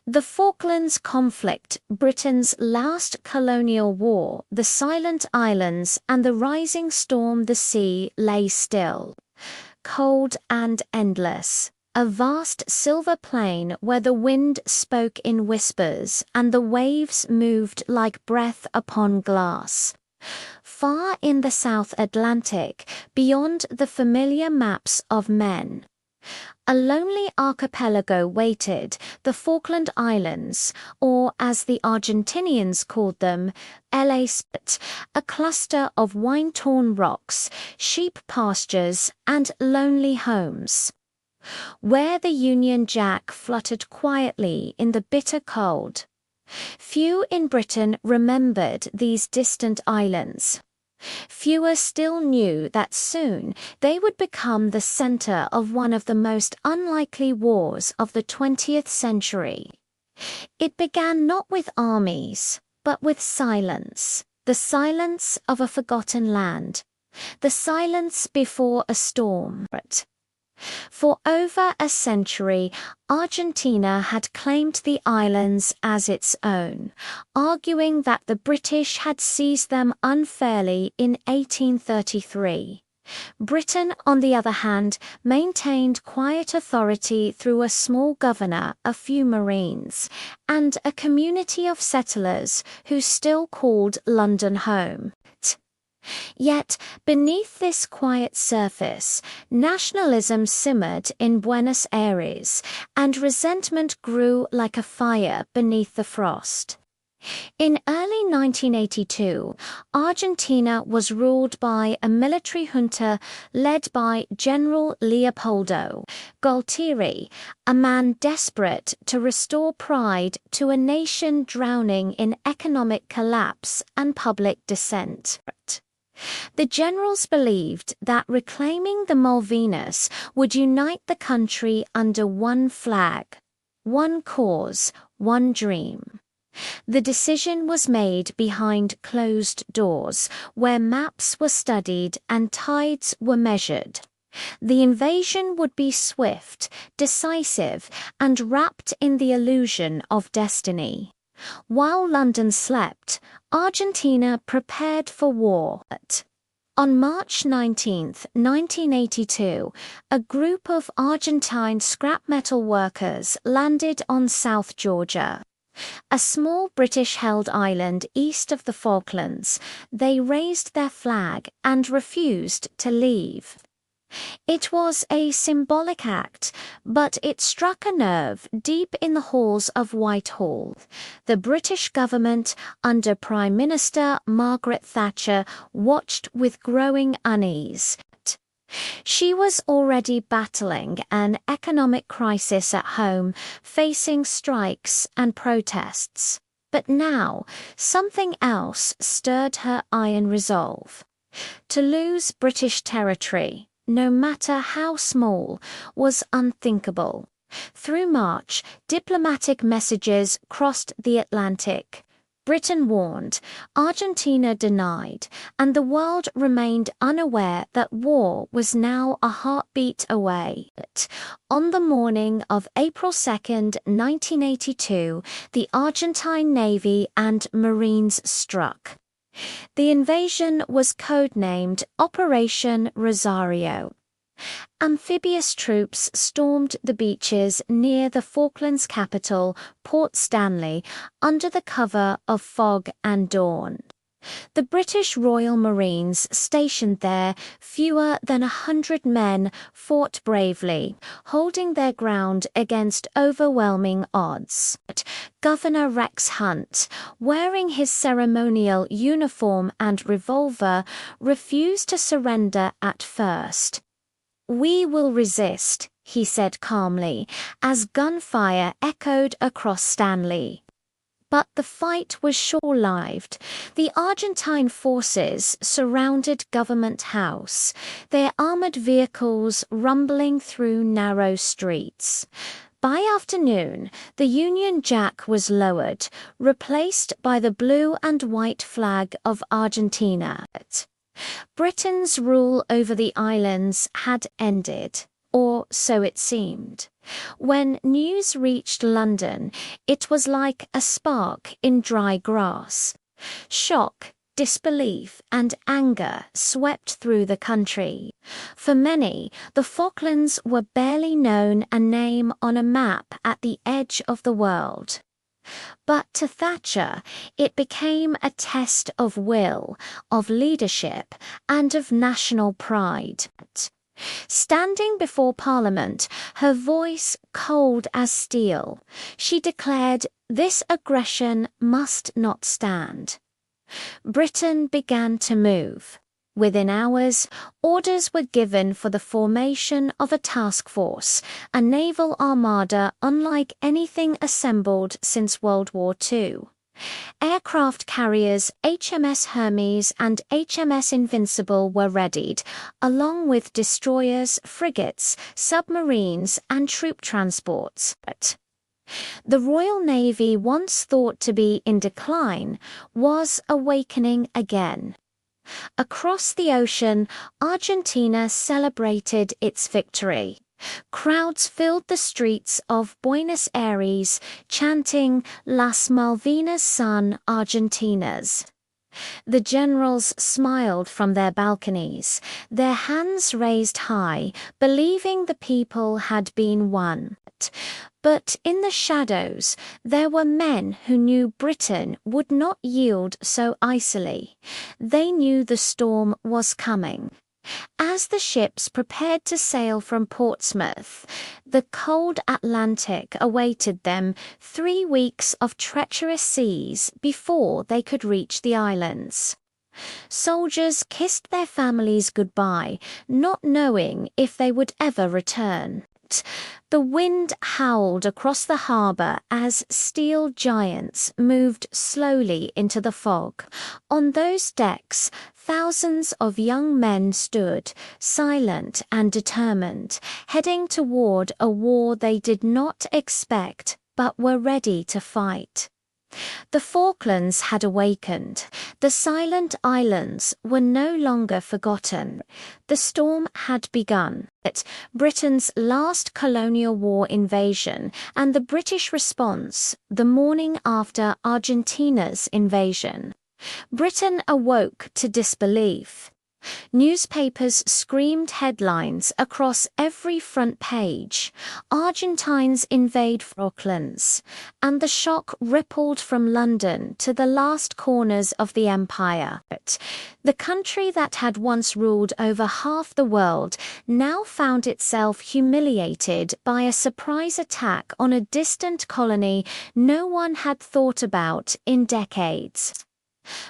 The Falklands Conflict, Britain's last colonial war, the silent islands and the rising storm. The sea lay still, cold and endless, a vast silver plain where the wind spoke in whispers and the waves moved like breath upon glass. Far in the South Atlantic, beyond the familiar maps of men, a lonely archipelago waited, the Falkland Islands, or as the Argentinians called them, a cluster of wine-torn rocks, sheep pastures, and lonely homes, where the Union Jack fluttered quietly in the bitter cold. Few in Britain remembered these distant islands. Fewer still knew that soon they would become the center of one of the most unlikely wars of the 20th century. It began not with armies, but with silence, the silence of a forgotten land, the silence before a storm. For over a century, Argentina had claimed the islands as its own, arguing that the British had seized them unfairly in 1833. Britain, on the other hand, maintained quiet authority through a small governor, a few marines, and a community of settlers who still called London home. Yet, beneath this quiet surface, nationalism simmered in Buenos Aires, and resentment grew like a fire beneath the frost. In early 1982, Argentina was ruled by a military junta led by General Leopoldo Galtieri, a man desperate to restore pride to a nation drowning in economic collapse and public dissent. The generals believed that reclaiming the Malvinas would unite the country under one flag, one cause, one dream. The decision was made behind closed doors, where maps were studied and tides were measured. The invasion would be swift, decisive, and wrapped in the illusion of destiny. While London slept, Argentina prepared for war. On March 19, 1982, a group of Argentine scrap metal workers landed on South Georgia, a small British-held island east of the Falklands. They raised their flag and refused to leave. It was a symbolic act, but it struck a nerve deep in the halls of Whitehall. The British government, under Prime Minister Margaret Thatcher, watched with growing unease. She was already battling an economic crisis at home, facing strikes and protests. But now, something else stirred her iron resolve. To lose British territory, no matter how small, was unthinkable. Through March, diplomatic messages crossed the Atlantic. Britain warned, Argentina denied, and the world remained unaware that war was now a heartbeat away. On the morning of April 2, 1982, the Argentine Navy and Marines struck. The invasion was codenamed Operation Rosario. Amphibious troops stormed the beaches near the Falklands capital, Port Stanley, under the cover of fog and dawn. The British Royal Marines stationed there, fewer than 100 men, fought bravely, holding their ground against overwhelming odds. Governor Rex Hunt, wearing his ceremonial uniform and revolver, refused to surrender at first. "We will resist," he said calmly, as gunfire echoed across Stanley. But the fight was short-lived. The Argentine forces surrounded Government House, their armored vehicles rumbling through narrow streets. By afternoon, the Union Jack was lowered, replaced by the blue and white flag of Argentina. Britain's rule over the islands had ended, or so it seemed. When news reached London, it was like a spark in dry grass. Shock, disbelief, and anger swept through the country. For many, the Falklands were barely known a name on a map at the edge of the world. But to Thatcher, it became a test of will, of leadership, and of national pride. Standing before Parliament, her voice cold as steel, she declared this aggression must not stand. Britain began to move. Within hours, orders were given for the formation of a task force, a naval armada unlike anything assembled since World War II. Aircraft carriers HMS Hermes and HMS Invincible were readied, along with destroyers, frigates, submarines, and troop transports. The Royal Navy, once thought to be in decline, was awakening again. Across the ocean, Argentina celebrated its victory. Crowds filled the streets of Buenos Aires, chanting Las Malvinas son Argentinas. The generals smiled from their balconies, their hands raised high, believing the people had been won. But in the shadows, there were men who knew Britain would not yield so easily. They knew the storm was coming. As the ships prepared to sail from Portsmouth, the cold Atlantic awaited them 3 weeks of treacherous seas before they could reach the islands. Soldiers kissed their families goodbye, not knowing if they would ever return. The wind howled across the harbour as steel giants moved slowly into the fog. On those decks, thousands of young men stood, silent and determined, heading toward a war they did not expect but were ready to fight. The Falklands had awakened. The silent islands were no longer forgotten. The storm had begun. Britain's last colonial war invasion and the British response the morning after Argentina's invasion. Britain awoke to disbelief. Newspapers screamed headlines across every front page. Argentines invade Falklands, and the shock rippled from London to the last corners of the empire. The country that had once ruled over half the world now found itself humiliated by a surprise attack on a distant colony no one had thought about in decades.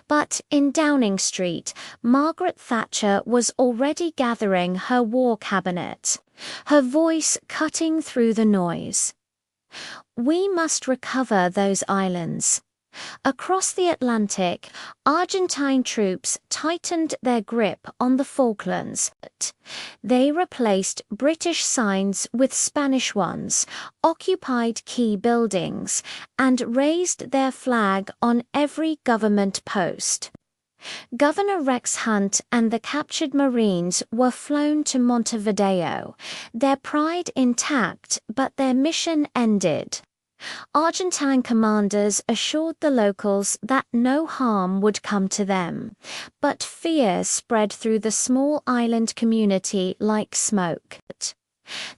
But in Downing Street, Margaret Thatcher was already gathering her war cabinet, her voice cutting through the noise. We must recover those islands. Across the Atlantic, Argentine troops tightened their grip on the Falklands. They replaced British signs with Spanish ones, occupied key buildings, and raised their flag on every government post. Governor Rex Hunt and the captured Marines were flown to Montevideo, their pride intact but their mission ended. Argentine commanders assured the locals that no harm would come to them, but fear spread through the small island community like smoke.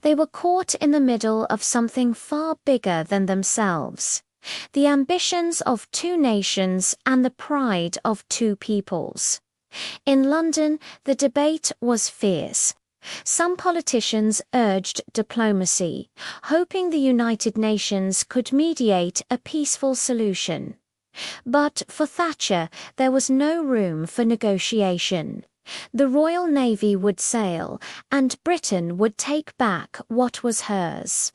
They were caught in the middle of something far bigger than themselves. The ambitions of 2 nations and the pride of 2 peoples. In London, the debate was fierce. Some politicians urged diplomacy, hoping the United Nations could mediate a peaceful solution. But for Thatcher, there was no room for negotiation. The Royal Navy would sail, and Britain would take back what was hers.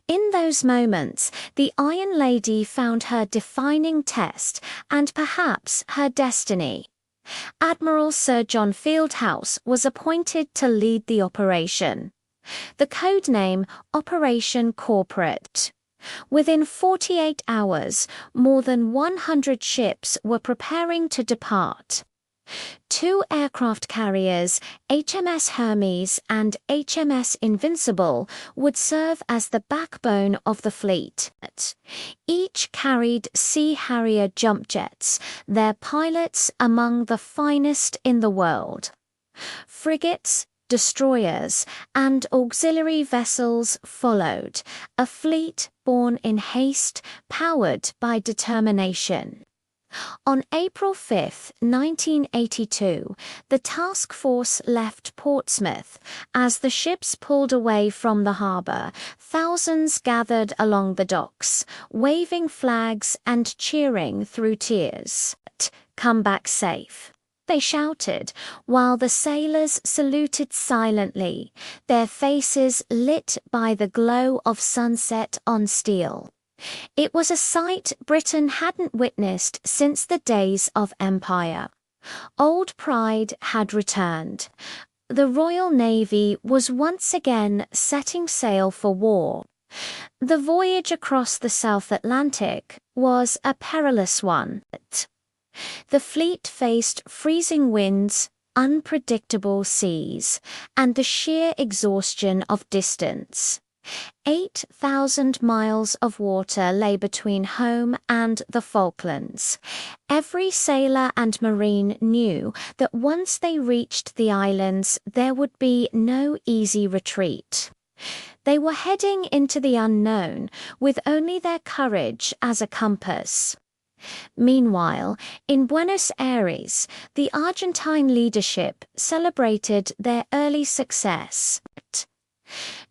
In those moments, the Iron Lady found her defining test and perhaps her destiny. Admiral Sir John Fieldhouse was appointed to lead the operation. The code name Operation Corporate. Within 48 hours, more than 100 ships were preparing to depart. Two aircraft carriers, HMS Hermes and HMS Invincible, would serve as the backbone of the fleet. Each carried Sea Harrier jump jets, their pilots among the finest in the world. Frigates, destroyers, and auxiliary vessels followed, a fleet born in haste, powered by determination. On April 5, 1982, the task force left Portsmouth. As the ships pulled away from the harbour, thousands gathered along the docks, waving flags and cheering through tears. "Come back safe," they shouted, while the sailors saluted silently, their faces lit by the glow of sunset on steel. It was a sight Britain hadn't witnessed since the days of empire. Old pride had returned. The Royal Navy was once again setting sail for war. The voyage across the South Atlantic was a perilous one. The fleet faced freezing winds, unpredictable seas, and the sheer exhaustion of distance. 8,000 miles of water lay between home and the Falklands. Every sailor and marine knew that once they reached the islands, there would be no easy retreat. They were heading into the unknown, with only their courage as a compass. Meanwhile, in Buenos Aires, the Argentine leadership celebrated their early success.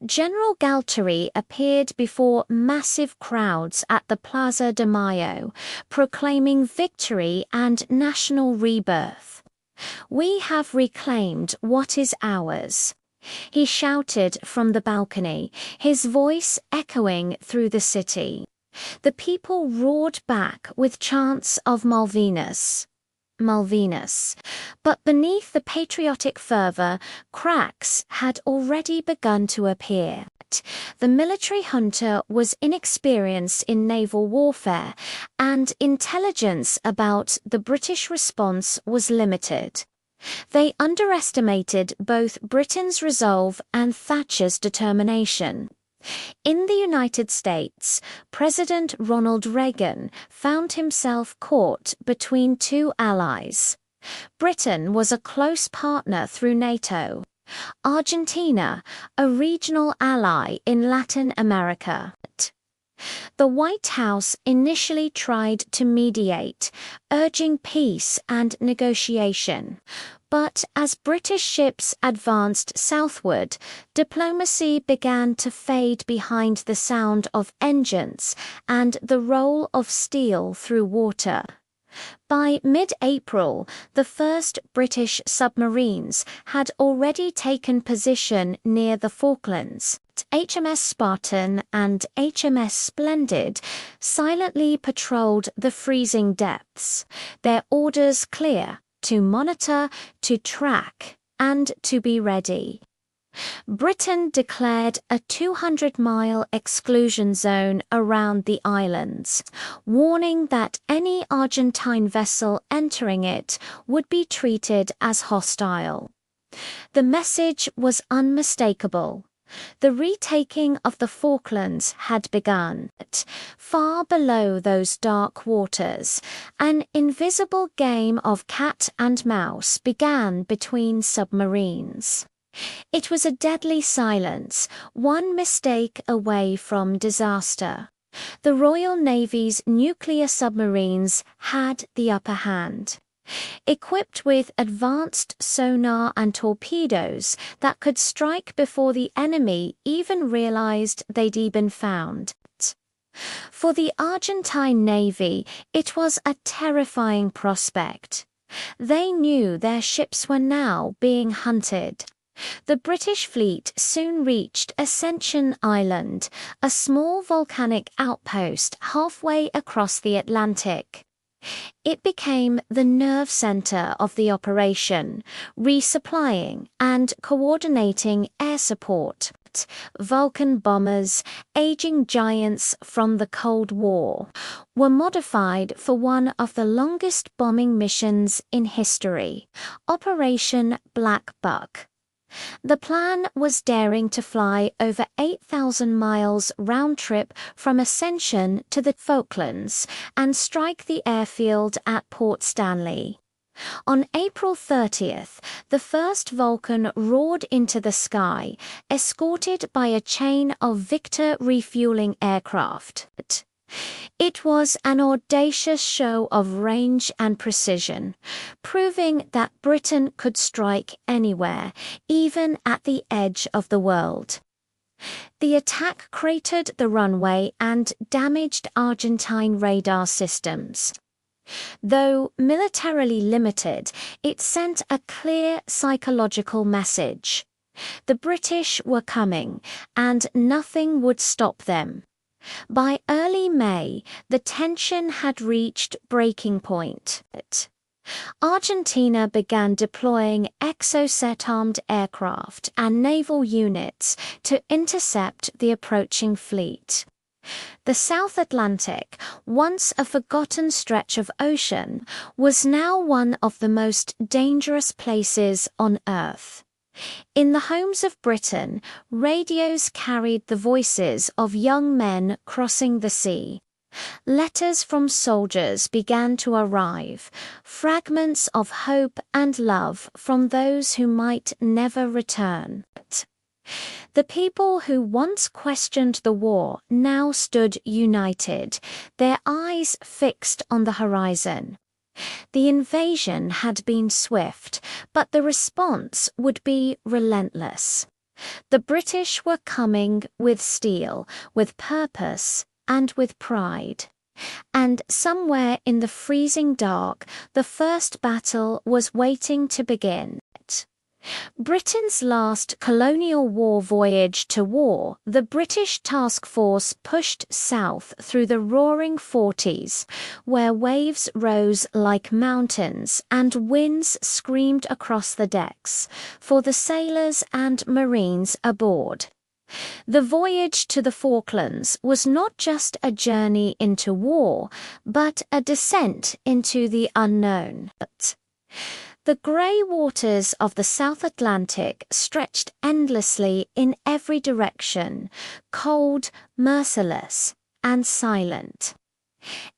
General Galtieri appeared before massive crowds at the Plaza de Mayo, proclaiming victory and national rebirth. "We have reclaimed what is ours," he shouted from the balcony, his voice echoing through the city. The people roared back with chants of Malvinas. Malvinas. But beneath the patriotic fervor, cracks had already begun to appear. The military junta was inexperienced in naval warfare, and intelligence about the British response was limited. They underestimated both Britain's resolve and Thatcher's determination. In the United States, President Ronald Reagan found himself caught between two allies. Britain was a close partner through NATO. Argentina, a regional ally in Latin America. The White House initially tried to mediate, urging peace and negotiation. But as British ships advanced southward, diplomacy began to fade behind the sound of engines and the roll of steel through water. By mid-April, the first British submarines had already taken position near the Falklands. HMS Spartan and HMS Splendid silently patrolled the freezing depths, their orders clear: to monitor, to track, and to be ready. Britain declared a 200-mile exclusion zone around the islands, warning that any Argentine vessel entering it would be treated as hostile. The message was unmistakable. The retaking of the Falklands had begun. Far below those dark waters, an invisible game of cat and mouse began between submarines. It was a deadly silence, one mistake away from disaster. The Royal Navy's nuclear submarines had the upper hand. Equipped with advanced sonar and torpedoes that could strike before the enemy even realized they'd been found. For the Argentine Navy, it was a terrifying prospect. They knew their ships were now being hunted. The British fleet soon reached Ascension Island, a small volcanic outpost halfway across the Atlantic. It became the nerve center of the operation, resupplying and coordinating air support. Vulcan bombers, aging giants from the Cold War, were modified for one of the longest bombing missions in history, Operation Black Buck. The plan was daring to fly over 8,000 miles round-trip from Ascension to the Falklands and strike the airfield at Port Stanley. On April 30th, the first Vulcan roared into the sky, escorted by a chain of Victor refueling aircraft. It was an audacious show of range and precision, proving that Britain could strike anywhere, even at the edge of the world. The attack cratered the runway and damaged Argentine radar systems. Though militarily limited, it sent a clear psychological message. The British were coming, and nothing would stop them. By early May, the tension had reached breaking point. Argentina began deploying Exocet-armed aircraft and naval units to intercept the approaching fleet. The South Atlantic, once a forgotten stretch of ocean, was now one of the most dangerous places on Earth. In the homes of Britain, radios carried the voices of young men crossing the sea. Letters from soldiers began to arrive, fragments of hope and love from those who might never return. The people who once questioned the war now stood united, their eyes fixed on the horizon. The invasion had been swift, but the response would be relentless. The British were coming with steel, with purpose, and with pride. And somewhere in the freezing dark, the first battle was waiting to begin. Britain's last colonial war voyage to war, the British task force pushed south through the roaring 40s, where waves rose like mountains and winds screamed across the decks, for the sailors and marines aboard. The voyage to the Falklands was not just a journey into war, but a descent into the unknown. The grey waters of the South Atlantic stretched endlessly in every direction, cold, merciless, and silent.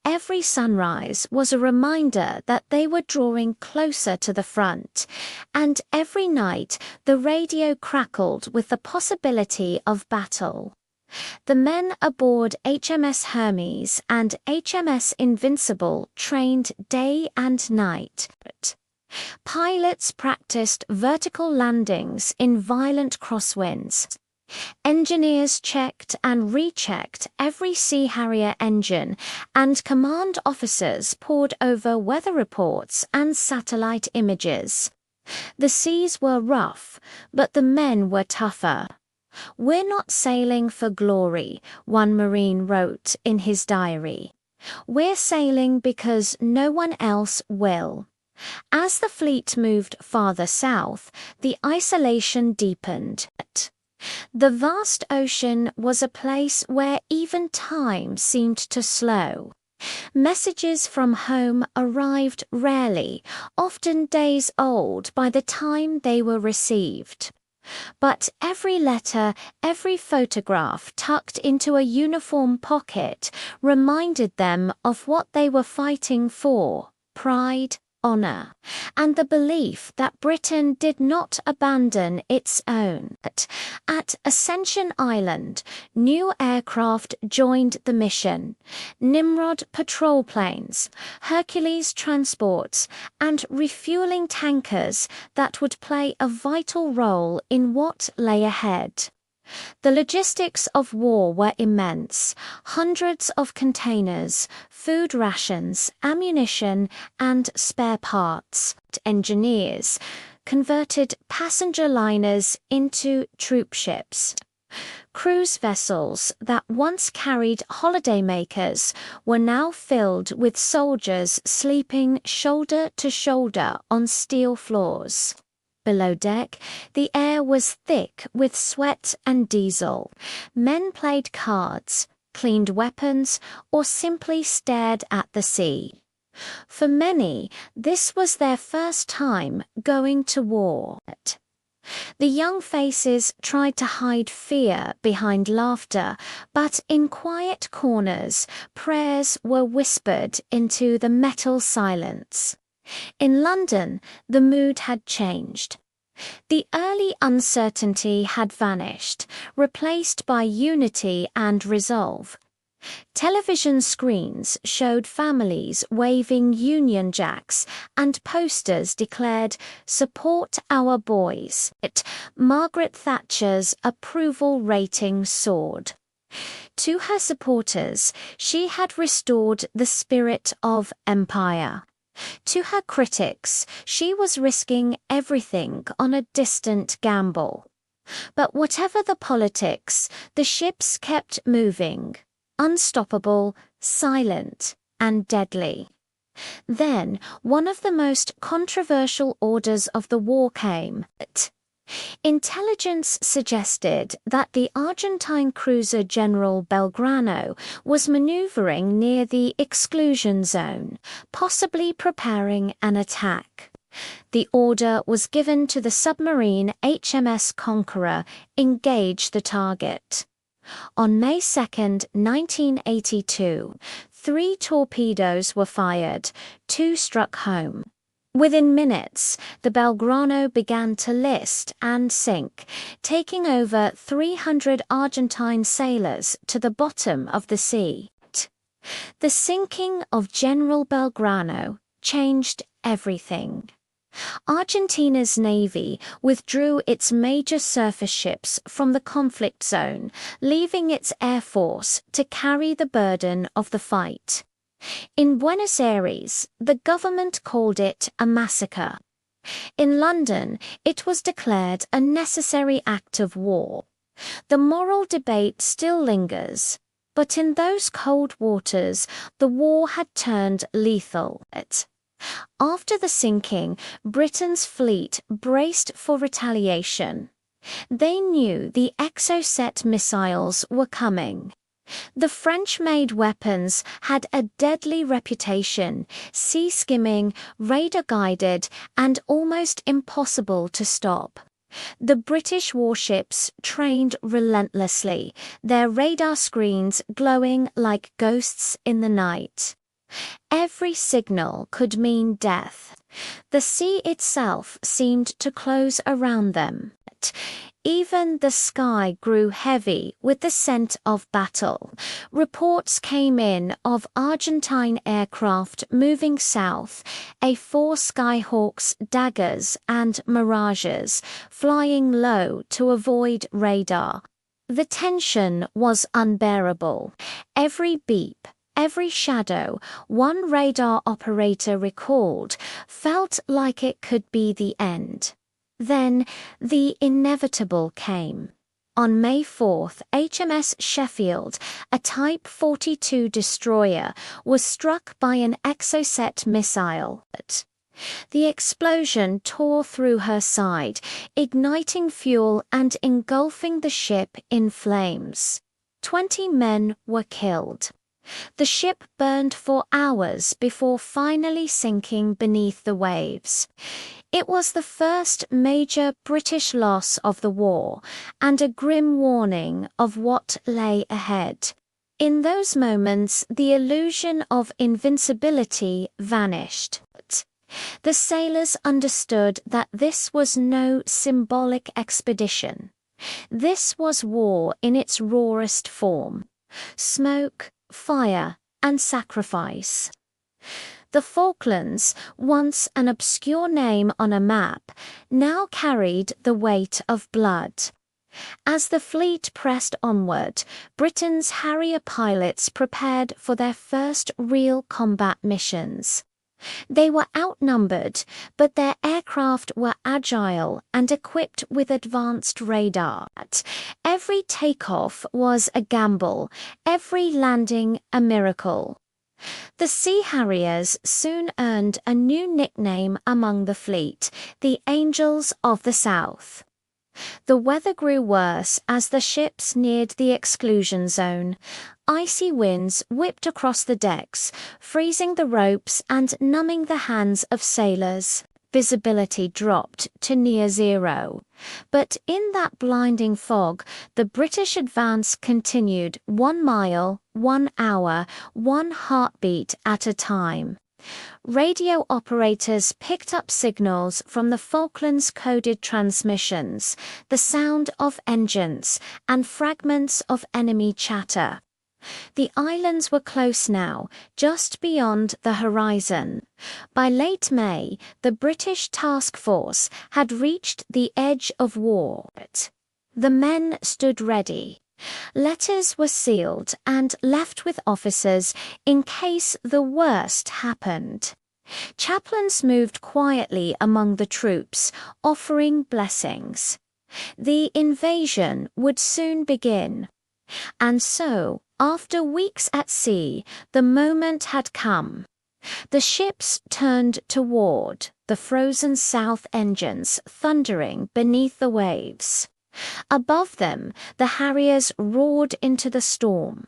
Every sunrise was a reminder that they were drawing closer to the front, and every night the radio crackled with the possibility of battle. The men aboard HMS Hermes and HMS Invincible trained day and night. Pilots practiced vertical landings in violent crosswinds. Engineers checked and rechecked every Sea Harrier engine, and command officers pored over weather reports and satellite images. The seas were rough, but the men were tougher. "We're not sailing for glory," one Marine wrote in his diary. "We're sailing because no one else will." As the fleet moved farther south, the isolation deepened. The vast ocean was a place where even time seemed to slow. Messages from home arrived rarely, often days old by the time they were received. But every letter, every photograph tucked into a uniform pocket reminded them of what they were fighting for: pride, honor, and the belief that Britain did not abandon its own. At Ascension Island, new aircraft joined the mission: Nimrod patrol planes, Hercules transports, and refueling tankers that would play a vital role in what lay ahead. The logistics of war were immense: hundreds of containers, food rations, ammunition, and spare parts. Engineers converted passenger liners into troop ships. Cruise vessels that once carried holidaymakers were now filled with soldiers sleeping shoulder to shoulder on steel floors. Below deck, the air was thick with sweat and diesel. Men played cards, cleaned weapons, or simply stared at the sea. For many, this was their first time going to war. The young faces tried to hide fear behind laughter, but in quiet corners, prayers were whispered into the metal silence. In London, the mood had changed. The early uncertainty had vanished, replaced by unity and resolve. Television screens showed families waving Union Jacks and posters declared, "Support our boys." Margaret Thatcher's approval rating soared. To her supporters, she had restored the spirit of empire. To her critics, she was risking everything on a distant gamble. But whatever the politics, the ships kept moving. Unstoppable, silent, and deadly. Then, one of the most controversial orders of the war came. Intelligence suggested that the Argentine cruiser General Belgrano was maneuvering near the exclusion zone, possibly preparing an attack. The order was given to the submarine HMS Conqueror, "Engage the target." On May 2, 1982, 3 torpedoes were fired, 2 struck home. Within minutes, the Belgrano began to list and sink, taking over 300 Argentine sailors to the bottom of the sea. The sinking of General Belgrano changed everything. Argentina's navy withdrew its major surface ships from the conflict zone, leaving its air force to carry the burden of the fight. In Buenos Aires, the government called it a massacre. In London, it was declared a necessary act of war. The moral debate still lingers, but in those cold waters, the war had turned lethal. After the sinking, Britain's fleet braced for retaliation. They knew the Exocet missiles were coming. The French-made weapons had a deadly reputation, sea-skimming, radar-guided, and almost impossible to stop. The British warships trained relentlessly, their radar screens glowing like ghosts in the night. Every signal could mean death. The sea itself seemed to close around them. Even the sky grew heavy with the scent of battle. Reports came in of Argentine aircraft moving south, A4 Skyhawks, Daggers, and Mirages, flying low to avoid radar. The tension was unbearable. Every beep, every shadow, one radar operator recalled, felt like it could be the end. Then the inevitable came. On May 4th, HMS Sheffield, a Type 42 destroyer, was struck by an Exocet missile. The explosion tore through her side, igniting fuel and engulfing the ship in flames. 20 men were killed. The ship burned for hours before finally sinking beneath the waves. It was the first major British loss of the war, and a grim warning of what lay ahead. In those moments, the illusion of invincibility vanished. The sailors understood that this was no symbolic expedition. This was war in its rawest form. Smoke, fire, and sacrifice. The Falklands, once an obscure name on a map, now carried the weight of blood. As the fleet pressed onward, Britain's Harrier pilots prepared for their first real combat missions. They were outnumbered, but their aircraft were agile and equipped with advanced radar. Every takeoff was a gamble, every landing a miracle. The Sea Harriers soon earned a new nickname among the fleet, the Angels of the South. The weather grew worse as the ships neared the exclusion zone. Icy winds whipped across the decks, freezing the ropes and numbing the hands of sailors. Visibility dropped to near zero. But in that blinding fog, the British advance continued 1 mile, 1 hour, 1 heartbeat at a time. Radio operators picked up signals from the Falklands coded transmissions, the sound of engines, and fragments of enemy chatter. The islands were close now, just beyond the horizon. By late May, the British task force had reached the edge of war. The men stood ready. Letters were sealed and left with officers in case the worst happened. Chaplains moved quietly among the troops, offering blessings. The invasion would soon begin. And so, after weeks at sea, the moment had come. The ships turned toward the frozen south engines thundering beneath the waves. Above them, the Harriers roared into the storm.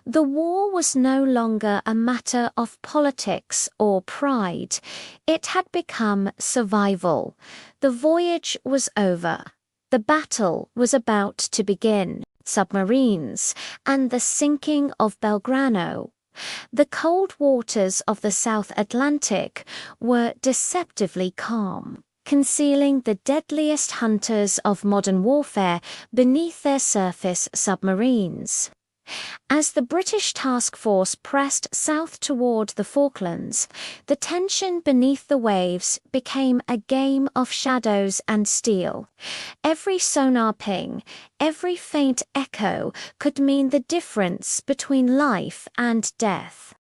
The war was no longer a matter of politics or pride. It had become survival. The voyage was over. The battle was about to begin. Submarines, and the sinking of Belgrano. The cold waters of the South Atlantic were deceptively calm, concealing the deadliest hunters of modern warfare beneath their surface submarines. As the British task force pressed south toward the Falklands, the tension beneath the waves became a game of shadows and steel. Every sonar ping, every faint echo could mean the difference between life and death.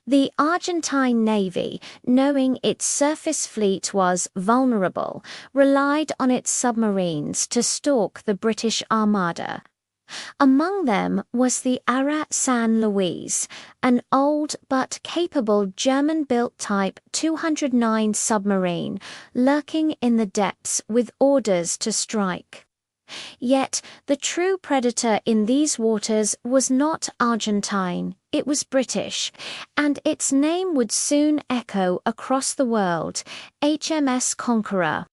The Argentine Navy, knowing its surface fleet was vulnerable, relied on its submarines to stalk the British Armada. Among them was the Ara San Luis, an old but capable German-built Type 209 submarine, lurking in the depths with orders to strike. Yet the true predator in these waters was not Argentine, it was British, and its name would soon echo across the world: HMS Conqueror.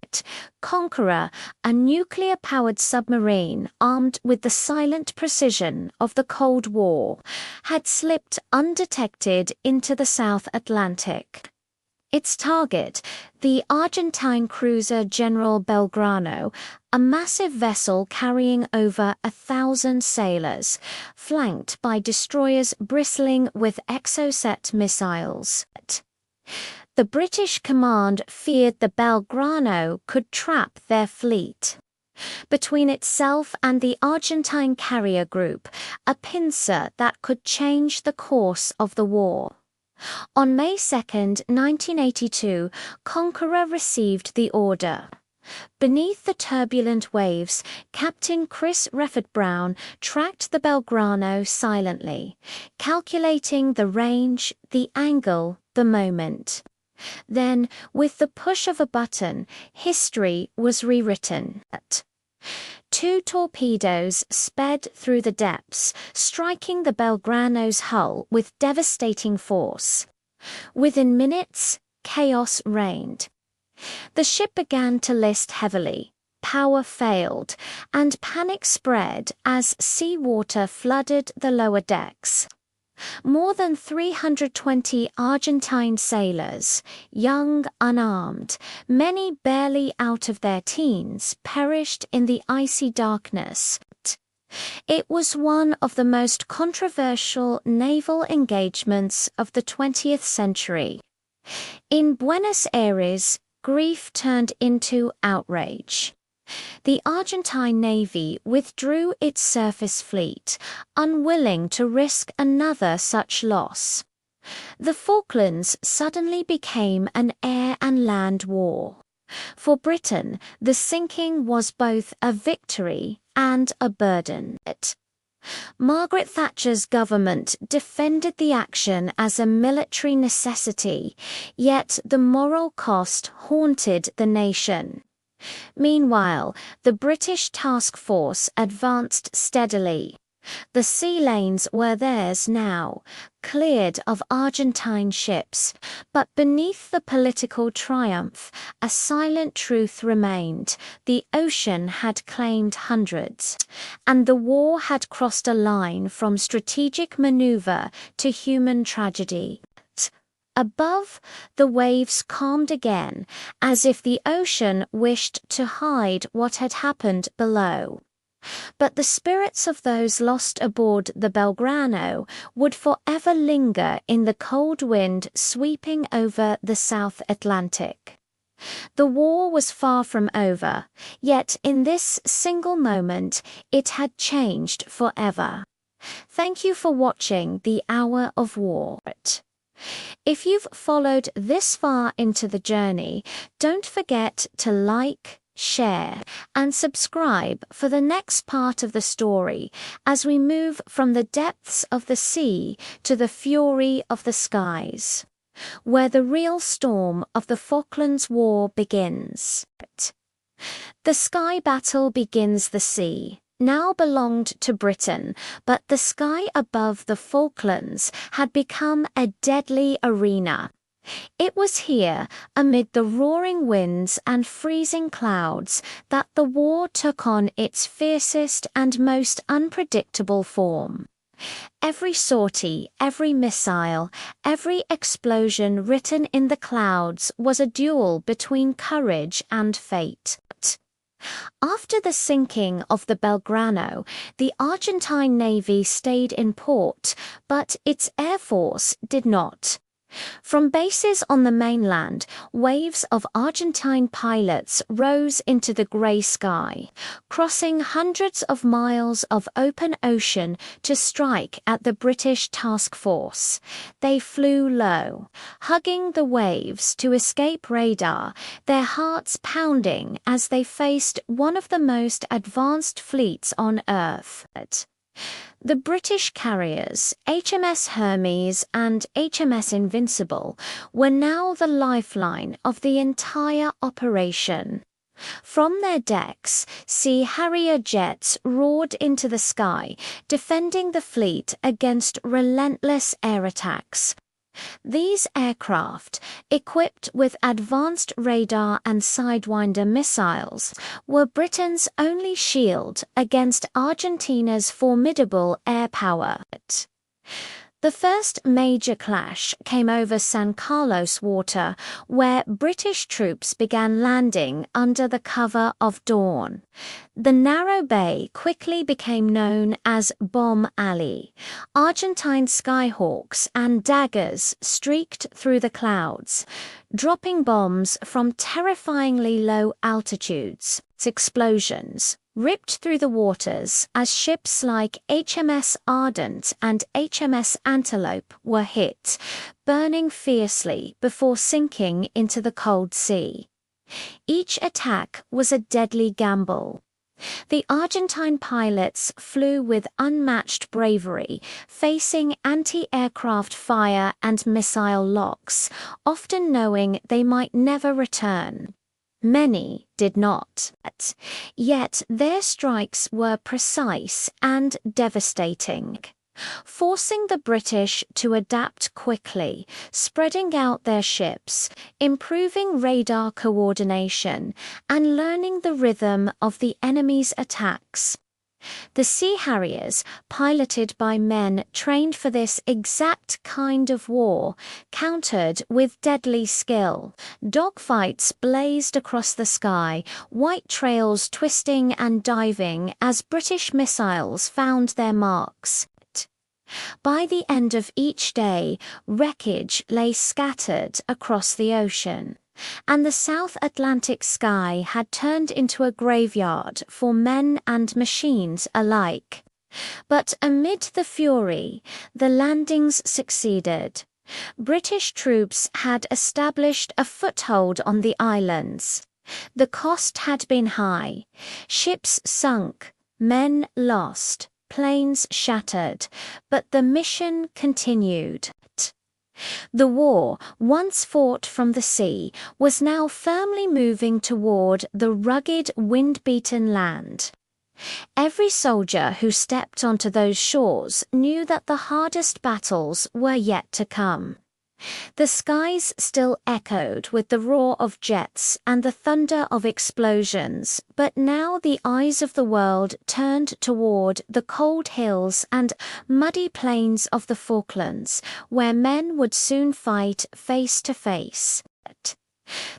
Conqueror, a nuclear-powered submarine armed with the silent precision of the Cold War, had slipped undetected into the South Atlantic. Its target, the Argentine cruiser General Belgrano, a massive vessel carrying over 1,000 sailors, flanked by destroyers bristling with Exocet missiles. The British command feared the Belgrano could trap their fleet. Between itself and the Argentine carrier group, a pincer that could change the course of the war. On May 2, 1982, Conqueror received the order. Beneath the turbulent waves, Captain Chris Refford Brown tracked the Belgrano silently, calculating the range, the angle, the moment. Then, with the push of a button, history was rewritten. 2 torpedoes sped through the depths, striking the Belgrano's hull with devastating force. Within minutes, chaos reigned. The ship began to list heavily, power failed, and panic spread as seawater flooded the lower decks. More than 320 Argentine sailors, young, unarmed, many barely out of their teens, perished in the icy darkness. It was one of the most controversial naval engagements of the 20th century. In Buenos Aires, grief turned into outrage. The Argentine Navy withdrew its surface fleet, unwilling to risk another such loss. The Falklands suddenly became an air and land war. For Britain, the sinking was both a victory and a burden. Margaret Thatcher's government defended the action as a military necessity, yet the moral cost haunted the nation. Meanwhile, the British task force advanced steadily. The sea lanes were theirs now, cleared of Argentine ships, but beneath the political triumph, a silent truth remained: the ocean had claimed hundreds, and the war had crossed a line from strategic maneuver to human tragedy. Above, the waves calmed again, as if the ocean wished to hide what had happened below. But the spirits of those lost aboard the Belgrano would forever linger in the cold wind sweeping over the South Atlantic. The war was far from over, yet in this single moment it had changed forever. Thank you for watching The Hour of War. If you've followed this far into the journey, don't forget to like, share, and subscribe for the next part of the story as we move from the depths of the sea to the fury of the skies, where the real storm of the Falklands War begins. The sky battle begins. The sea now belonged to Britain, but the sky above the Falklands had become a deadly arena. It was here, amid the roaring winds and freezing clouds, that the war took on its fiercest and most unpredictable form. Every sortie, every missile, every explosion written in the clouds was a duel between courage and fate. After the sinking of the Belgrano, the Argentine Navy stayed in port, but its air force did not. From bases on the mainland, waves of Argentine pilots rose into the grey sky, crossing hundreds of miles of open ocean to strike at the British task force. They flew low, hugging the waves to escape radar, their hearts pounding as they faced one of the most advanced fleets on Earth. The British carriers, HMS Hermes and HMS Invincible, were now the lifeline of the entire operation. From their decks, Sea Harrier jets roared into the sky, defending the fleet against relentless air attacks. These aircraft, equipped with advanced radar and Sidewinder missiles, were Britain's only shield against Argentina's formidable air power. The first major clash came over San Carlos water, where British troops began landing under the cover of dawn. The narrow bay quickly became known as Bomb Alley. Argentine skyhawks and daggers streaked through the clouds, dropping bombs from terrifyingly low altitudes. Explosions ripped through the waters as ships like HMS Ardent and HMS Antelope were hit, burning fiercely before sinking into the cold sea. Each attack was a deadly gamble. The Argentine pilots flew with unmatched bravery, facing anti-aircraft fire and missile locks, often knowing they might never return. Many did not, yet their strikes were precise and devastating, forcing the British to adapt quickly, spreading out their ships, improving radar coordination, and learning the rhythm of the enemy's attacks. The Sea Harriers, piloted by men trained for this exact kind of war, countered with deadly skill. Dogfights blazed across the sky, white trails twisting and diving as British missiles found their marks. By the end of each day, wreckage lay scattered across the ocean, and the South Atlantic sky had turned into a graveyard for men and machines alike. But amid the fury, the landings succeeded. British troops had established a foothold on the islands. The cost had been high. Ships sunk, men lost, planes shattered, but the mission continued. The war, once fought from the sea, was now firmly moving toward the rugged, wind-beaten land. Every soldier who stepped onto those shores knew that the hardest battles were yet to come. The skies still echoed with the roar of jets and the thunder of explosions, but now the eyes of the world turned toward the cold hills and muddy plains of the Falklands, where men would soon fight face to face.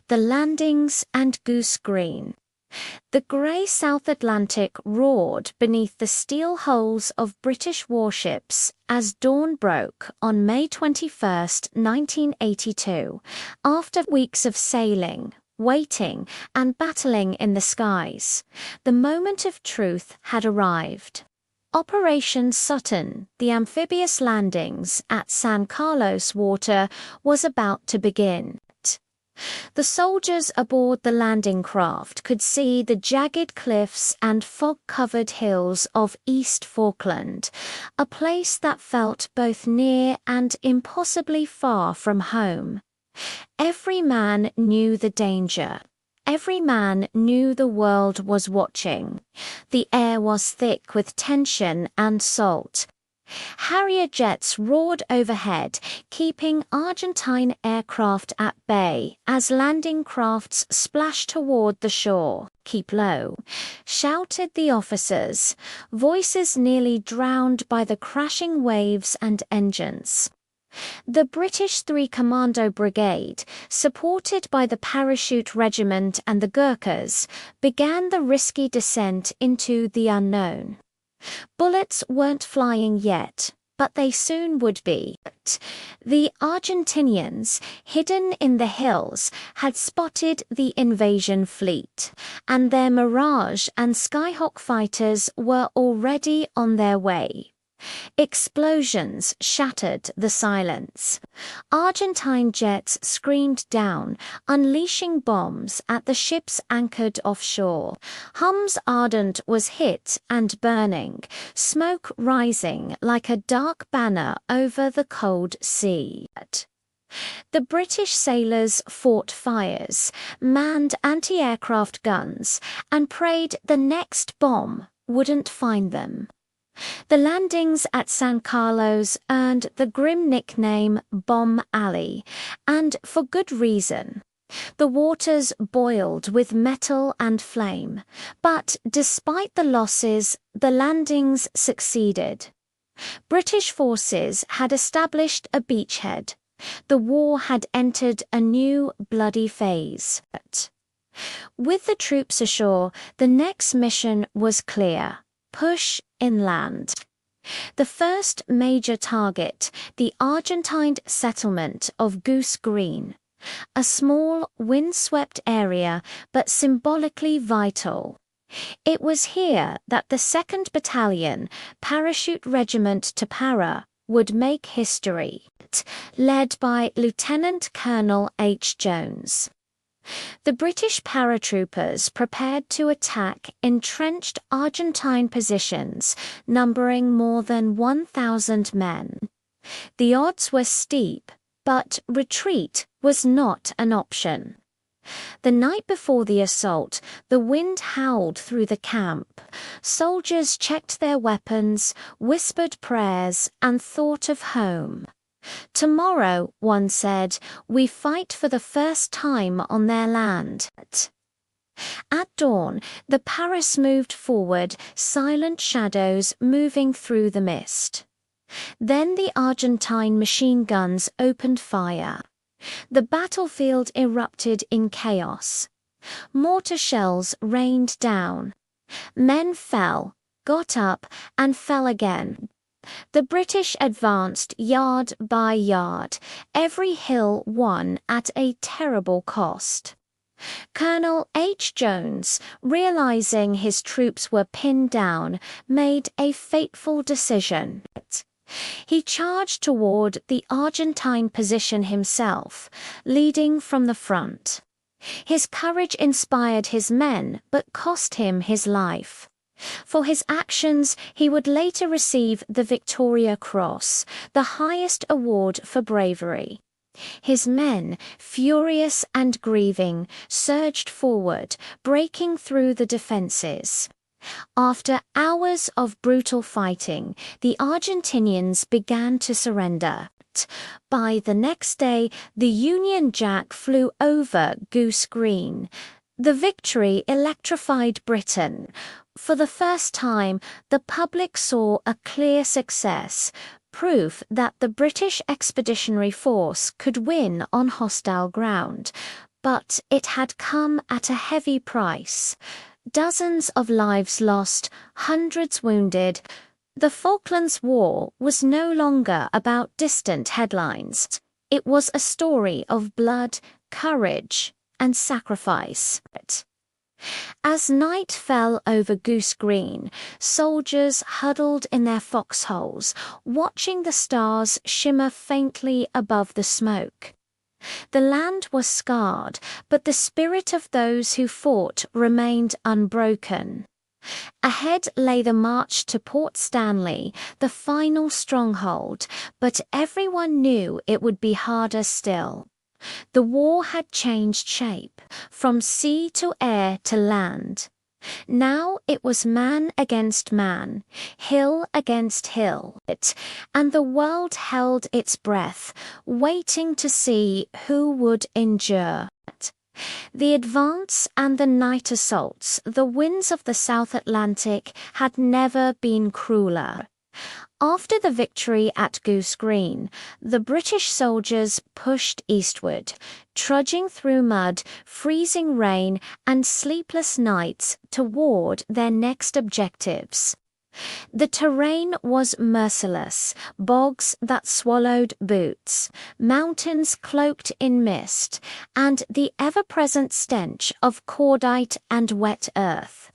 The landings and Goose Green. The grey South Atlantic roared beneath the steel hulls of British warships as dawn broke on May 21, 1982, after weeks of sailing, waiting, and battling in the skies. The moment of truth had arrived. Operation Sutton, the amphibious landings at San Carlos Water, was about to begin. The soldiers aboard the landing craft could see the jagged cliffs and fog-covered hills of East Falkland, a place that felt both near and impossibly far from home. Every man knew the danger. Every man knew the world was watching. The air was thick with tension and salt. Harrier jets roared overhead, keeping Argentine aircraft at bay as landing crafts splashed toward the shore. "Keep low," shouted the officers, voices nearly drowned by the crashing waves and engines. The British 3 Commando Brigade, supported by the Parachute Regiment and the Gurkhas, began the risky descent into the unknown. Bullets weren't flying yet, but they soon would be. The Argentinians, hidden in the hills, had spotted the invasion fleet, and their Mirage and Skyhawk fighters were already on their way. Explosions shattered the silence. Argentine jets screamed down, unleashing bombs at the ships anchored offshore. Hum's Ardent was hit and burning, smoke rising like a dark banner over the cold sea. The British sailors fought fires, manned anti-aircraft guns, and prayed the next bomb wouldn't find them. The landings at San Carlos earned the grim nickname Bomb Alley, and for good reason. The waters boiled with metal and flame, but despite the losses, the landings succeeded. British forces had established a beachhead. The war had entered a new bloody phase. With the troops ashore, the next mission was clear: push inland. The first major target, the Argentine settlement of Goose Green, a small, windswept area but symbolically vital. It was here that the 2nd Battalion, Parachute Regiment to Para, would make history, led by Lieutenant Colonel H. Jones. The British paratroopers prepared to attack entrenched Argentine positions numbering more than 1,000 men. The odds were steep, but retreat was not an option. The night before the assault, the wind howled through the camp. Soldiers checked their weapons, whispered prayers, and thought of home. "Tomorrow," one said, "we fight for the first time on their land." At dawn, the Paris moved forward, silent shadows moving through the mist. Then the Argentine machine guns opened fire. The battlefield erupted in chaos. Mortar shells rained down. Men fell, got up, and fell again. The British advanced yard by yard, every hill won at a terrible cost. Colonel H. Jones, realizing his troops were pinned down, made a fateful decision. He charged toward the Argentine position himself, leading from the front. His courage inspired his men but cost him his life. For his actions, he would later receive the Victoria Cross, the highest award for bravery. His men, furious and grieving, surged forward, breaking through the defences. After hours of brutal fighting, the Argentinians began to surrender. By the next day, the Union Jack flew over Goose Green. The victory electrified Britain. For the first time, the public saw a clear success, proof that the British Expeditionary Force could win on hostile ground. But it had come at a heavy price. Dozens of lives lost, hundreds wounded. The Falklands War was no longer about distant headlines. It was a story of blood, courage, and sacrifice. As night fell over Goose Green, soldiers huddled in their foxholes, watching the stars shimmer faintly above the smoke. The land was scarred, but the spirit of those who fought remained unbroken. Ahead lay the march to Port Stanley, the final stronghold, but everyone knew it would be harder still. The war had changed shape, from sea to air to land. Now it was man against man, hill against hill, and the world held its breath, waiting to see who would endure. The advance and the night assaults, the winds of the South Atlantic, had never been crueler. After the victory at Goose Green, the British soldiers pushed eastward, trudging through mud, freezing rain, and sleepless nights toward their next objectives. The terrain was merciless, bogs that swallowed boots, mountains cloaked in mist, and the ever-present stench of cordite and wet earth.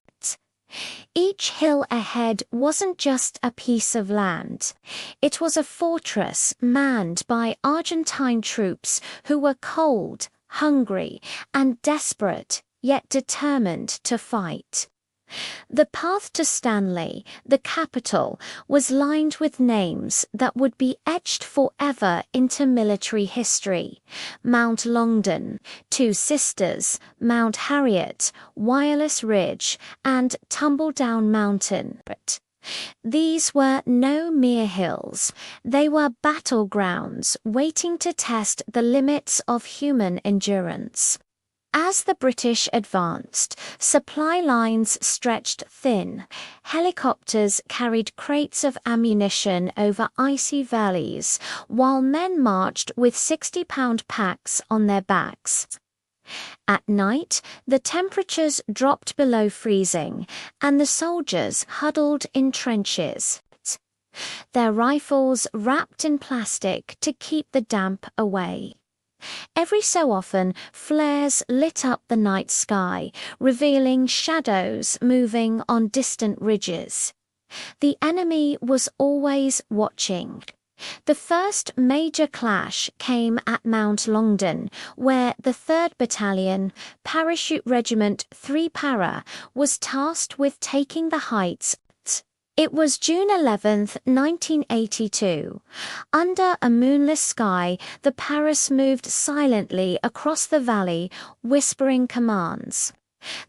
Each hill ahead wasn't just a piece of land. It was a fortress manned by Argentine troops who were cold, hungry, and desperate, yet determined to fight. The path to Stanley, the capital, was lined with names that would be etched forever into military history. Mount Longdon, Two Sisters, Mount Harriet, Wireless Ridge, and Tumbledown Mountain. These were no mere hills. They were battlegrounds waiting to test the limits of human endurance. As the British advanced, supply lines stretched thin. Helicopters carried crates of ammunition over icy valleys, while men marched with 60-pound packs on their backs. At night, the temperatures dropped below freezing, and the soldiers huddled in trenches, their rifles wrapped in plastic to keep the damp away. Every so often, flares lit up the night sky, revealing shadows moving on distant ridges. The enemy was always watching. The first major clash came at Mount Longdon, where the 3rd Battalion, Parachute Regiment 3 Para, was tasked with taking the heights. It was June 11, 1982. Under a moonless sky, the Paras moved silently across the valley, whispering commands.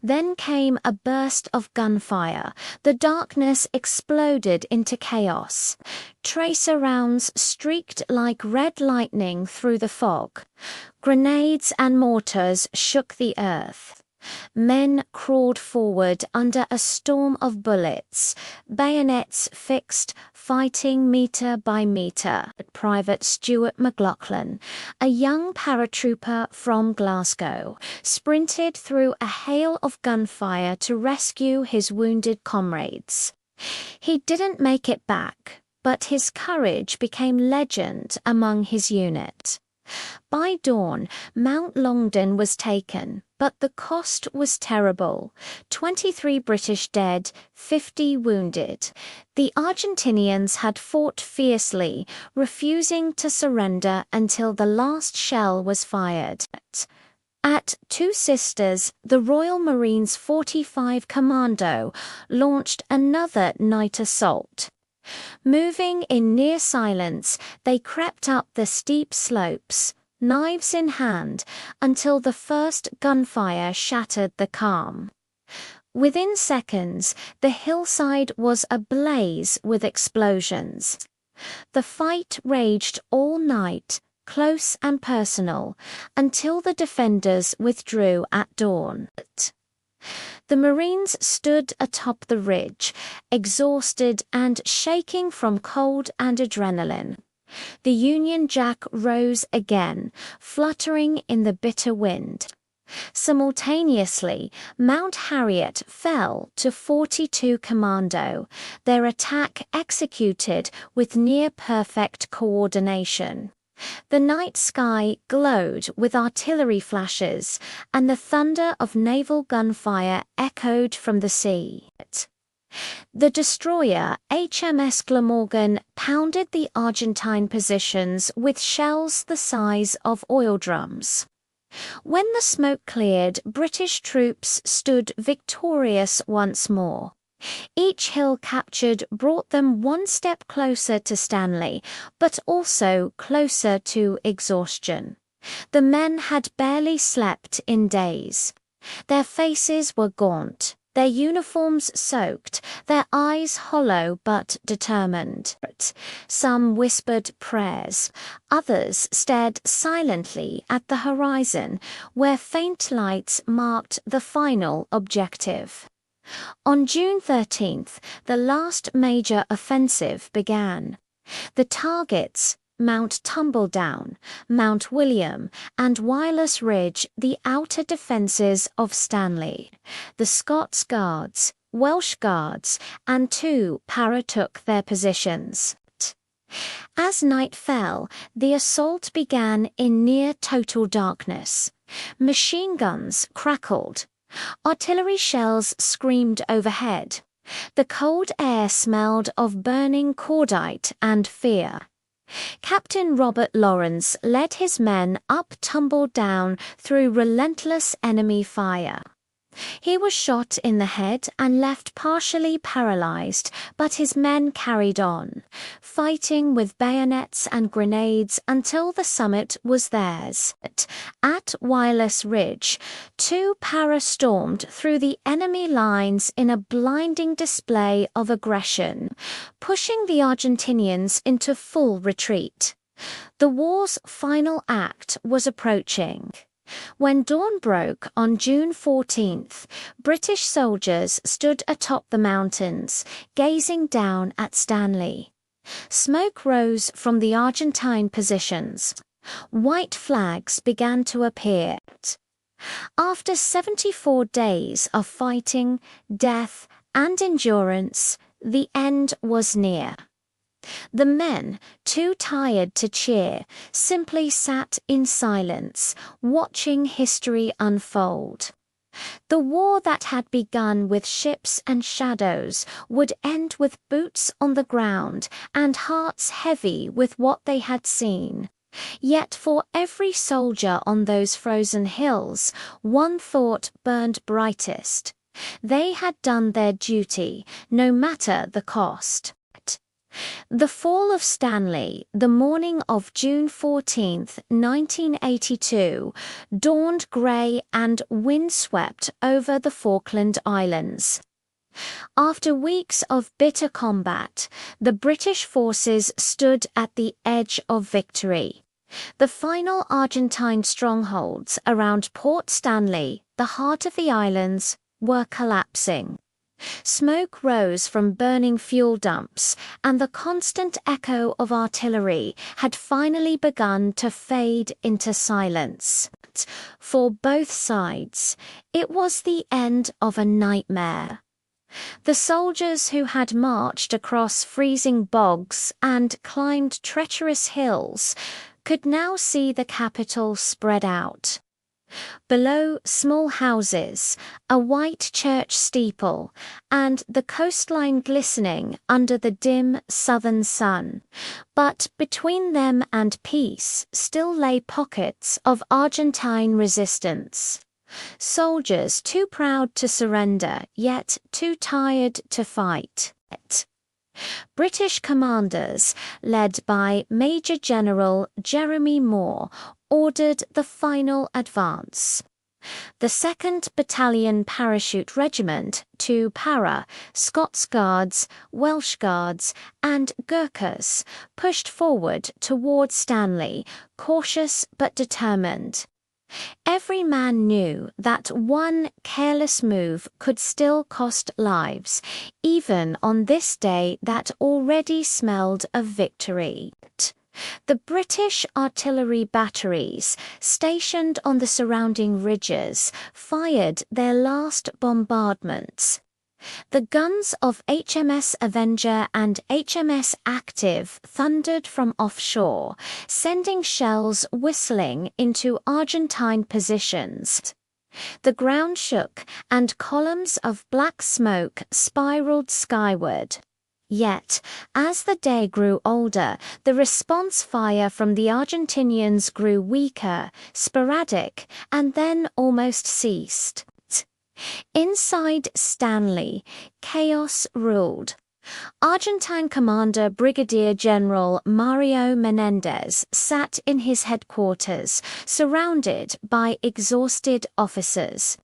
Then came a burst of gunfire. The darkness exploded into chaos. Tracer rounds streaked like red lightning through the fog. Grenades and mortars shook the earth. Men crawled forward under a storm of bullets, bayonets fixed, fighting metre by metre. Private Stuart McLaughlin, a young paratrooper from Glasgow, sprinted through a hail of gunfire to rescue his wounded comrades. He didn't make it back, but his courage became legend among his unit. By dawn, Mount Longdon was taken, but the cost was terrible. 23 British dead, 50 wounded. The Argentinians had fought fiercely, refusing to surrender until the last shell was fired. At Two Sisters, the Royal Marines 45 Commando launched another night assault. Moving in near silence, they crept up the steep slopes, knives in hand, until the first gunfire shattered the calm. Within seconds, the hillside was ablaze with explosions. The fight raged all night, close and personal, until the defenders withdrew at dawn. The Marines stood atop the ridge, exhausted and shaking from cold and adrenaline. The Union Jack rose again, fluttering in the bitter wind. Simultaneously, Mount Harriet fell to 42 Commando, their attack executed with near-perfect coordination. The night sky glowed with artillery flashes, and the thunder of naval gunfire echoed from the sea. The destroyer HMS Glamorgan pounded the Argentine positions with shells the size of oil drums. When the smoke cleared, British troops stood victorious once more. Each hill captured brought them one step closer to Stanley, but also closer to exhaustion. The men had barely slept in days. Their faces were gaunt, their uniforms soaked, their eyes hollow but determined. Some whispered prayers, others stared silently at the horizon, where faint lights marked the final objective. On June 13th, the last major offensive began. The targets, Mount Tumbledown, Mount William, and Wireless Ridge, the outer defences of Stanley. The Scots Guards, Welsh Guards, and two para took their positions. As night fell, the assault began in near total darkness. Machine guns crackled. Artillery shells screamed overhead. The cold air smelled of burning cordite and fear. Captain Robert Lawrence led his men up Tumbledown through relentless enemy fire. He was shot in the head and left partially paralyzed, but his men carried on, fighting with bayonets and grenades until the summit was theirs. At Wireless Ridge, two para stormed through the enemy lines in a blinding display of aggression, pushing the Argentinians into full retreat. The war's final act was approaching. When dawn broke on June 14th, British soldiers stood atop the mountains, gazing down at Stanley. Smoke rose from the Argentine positions. White flags began to appear. After 74 days of fighting, death, and endurance, the end was near. The men, too tired to cheer, simply sat in silence, watching history unfold. The war that had begun with ships and shadows would end with boots on the ground and hearts heavy with what they had seen. Yet for every soldier on those frozen hills, one thought burned brightest. They had done their duty, no matter the cost. The fall of Stanley, the morning of June 14, 1982, dawned grey and windswept over the Falkland Islands. After weeks of bitter combat, the British forces stood at the edge of victory. The final Argentine strongholds around Port Stanley, the heart of the islands, were collapsing. Smoke rose from burning fuel dumps, and the constant echo of artillery had finally begun to fade into silence. For both sides, it was the end of a nightmare. The soldiers who had marched across freezing bogs and climbed treacherous hills could now see the capital spread out. Below, small houses, a white church steeple, and the coastline glistening under the dim southern sun. But between them and peace still lay pockets of Argentine resistance. Soldiers too proud to surrender, yet too tired to fight. British commanders, led by Major General Jeremy Moore, ordered the final advance. The 2nd Battalion Parachute Regiment, 2 Para, Scots Guards, Welsh Guards, and Gurkhas, pushed forward toward Stanley, cautious but determined. Every man knew that one careless move could still cost lives, even on this day that already smelled of victory. The British artillery batteries, stationed on the surrounding ridges, fired their last bombardments. The guns of HMS Avenger and HMS Active thundered from offshore, sending shells whistling into Argentine positions. The ground shook, and columns of black smoke spiraled skyward. Yet, as the day grew older, the response fire from the Argentinians grew weaker, sporadic, and then almost ceased. Inside Stanley, chaos ruled. Argentine Commander Brigadier General Mario Menendez sat in his headquarters, surrounded by exhausted officers.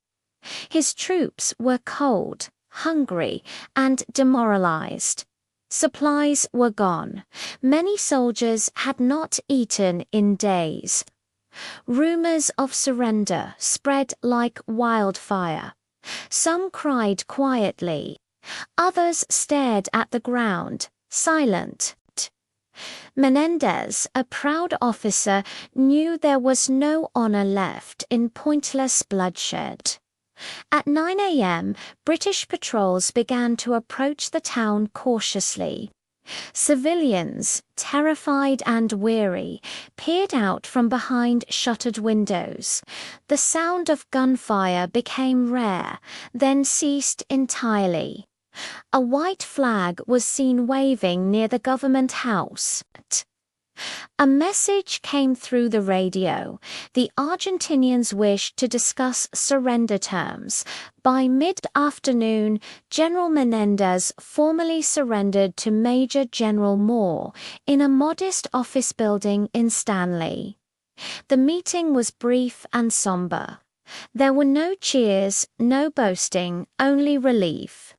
His troops were cold, hungry, and demoralized. Supplies were gone. Many soldiers had not eaten in days. Rumors of surrender spread like wildfire. Some cried quietly. Others stared at the ground, silent. Menendez, a proud officer, knew there was no honor left in pointless bloodshed. At 9 a.m., British patrols began to approach the town cautiously. Civilians, terrified and weary, peered out from behind shuttered windows. The sound of gunfire became rare, then ceased entirely. A white flag was seen waving near the government house. A message came through the radio. The Argentinians wished to discuss surrender terms. By mid-afternoon, General Menendez formally surrendered to Major General Moore in a modest office building in Stanley. The meeting was brief and somber. There were no cheers, no boasting, only relief.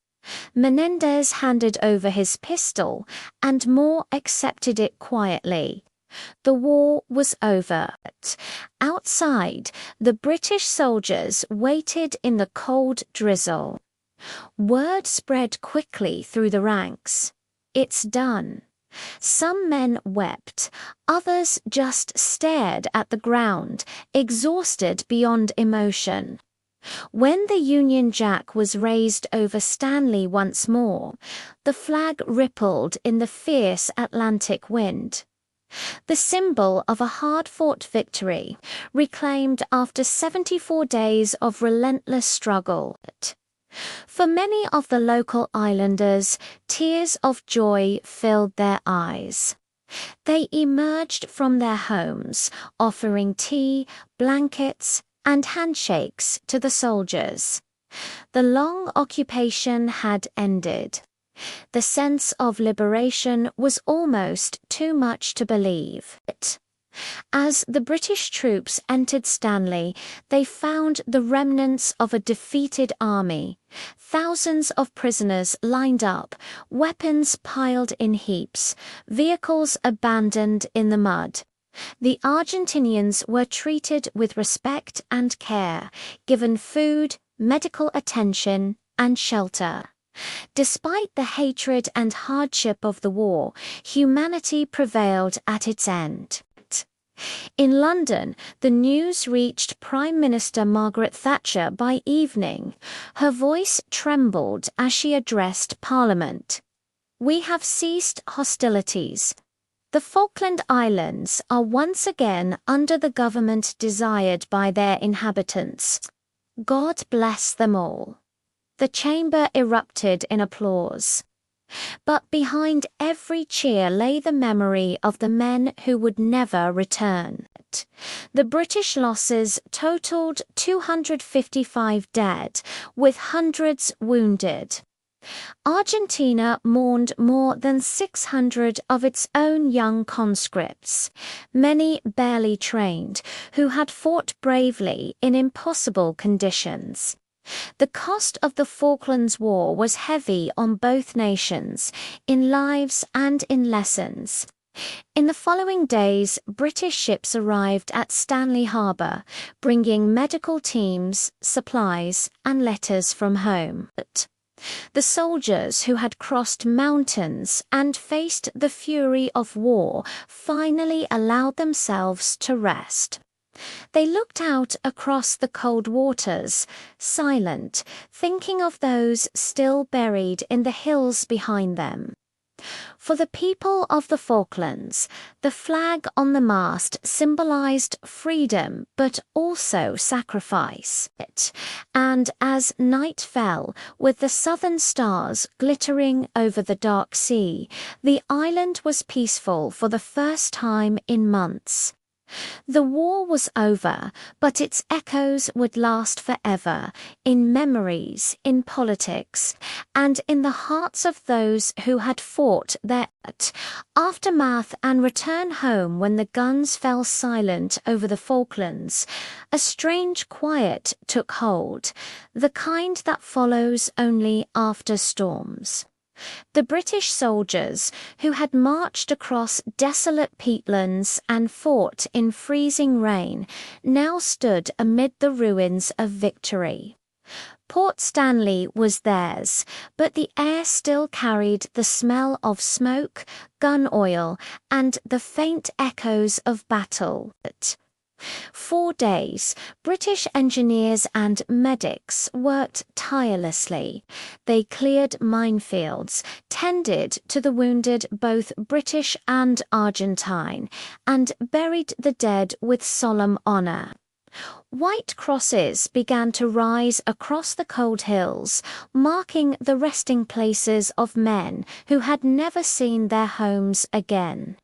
Menendez handed over his pistol, and Moore accepted it quietly. The war was over. Outside, the British soldiers waited in the cold drizzle. Word spread quickly through the ranks. It's done. Some men wept, others just stared at the ground, exhausted beyond emotion. When the Union Jack was raised over Stanley once more, the flag rippled in the fierce Atlantic wind. The symbol of a hard-fought victory, reclaimed after 74 days of relentless struggle. For many of the local islanders, tears of joy filled their eyes. They emerged from their homes, offering tea, blankets, and handshakes to the soldiers. The long occupation had ended. The sense of liberation was almost too much to believe. As the British troops entered Stanley, they found the remnants of a defeated army. Thousands of prisoners lined up, weapons piled in heaps, vehicles abandoned in the mud. The Argentinians were treated with respect and care, given food, medical attention, and shelter. Despite the hatred and hardship of the war, humanity prevailed at its end. In London, the news reached Prime Minister Margaret Thatcher by evening. Her voice trembled as she addressed Parliament. "We have ceased hostilities. The Falkland Islands are once again under the government desired by their inhabitants. God bless them all. The chamber erupted in applause. But behind every cheer lay the memory of the men who would never return. The British losses totaled 255 dead, with hundreds wounded. Argentina mourned more than 600 of its own young conscripts, many barely trained, who had fought bravely in impossible conditions. The cost of the Falklands War was heavy on both nations, in lives and in lessons. In the following days, British ships arrived at Stanley Harbour, bringing medical teams, supplies, and letters from home. The soldiers who had crossed mountains and faced the fury of war finally allowed themselves to rest. They looked out across the cold waters, silent, thinking of those still buried in the hills behind them. For the people of the Falklands, the flag on the mast symbolized freedom but also sacrifice. And as night fell, with the southern stars glittering over the dark sea, the island was peaceful for the first time in months. The war was over, but its echoes would last forever, in memories, in politics, and in the hearts of those who had fought their aftermath and return home when the guns fell silent over the Falklands. A strange quiet took hold, the kind that follows only after storms. The British soldiers, who had marched across desolate peatlands and fought in freezing rain, now stood amid the ruins of victory. Port Stanley was theirs, but the air still carried the smell of smoke, gun oil, and the faint echoes of battle. 4 days, British engineers and medics worked tirelessly. They cleared minefields, tended to the wounded, both British and Argentine, and buried the dead with solemn honor. White crosses began to rise across the cold hills, marking the resting places of men who had never seen their homes again.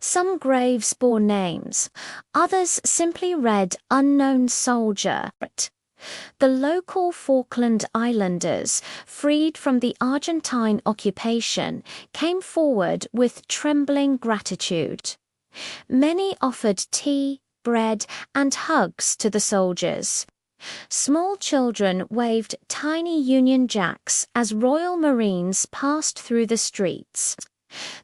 Some graves bore names, others simply read "Unknown Soldier." The local Falkland Islanders, freed from the Argentine occupation, came forward with trembling gratitude. Many offered tea, bread, and hugs to the soldiers. Small children waved tiny Union Jacks as Royal Marines passed through the streets.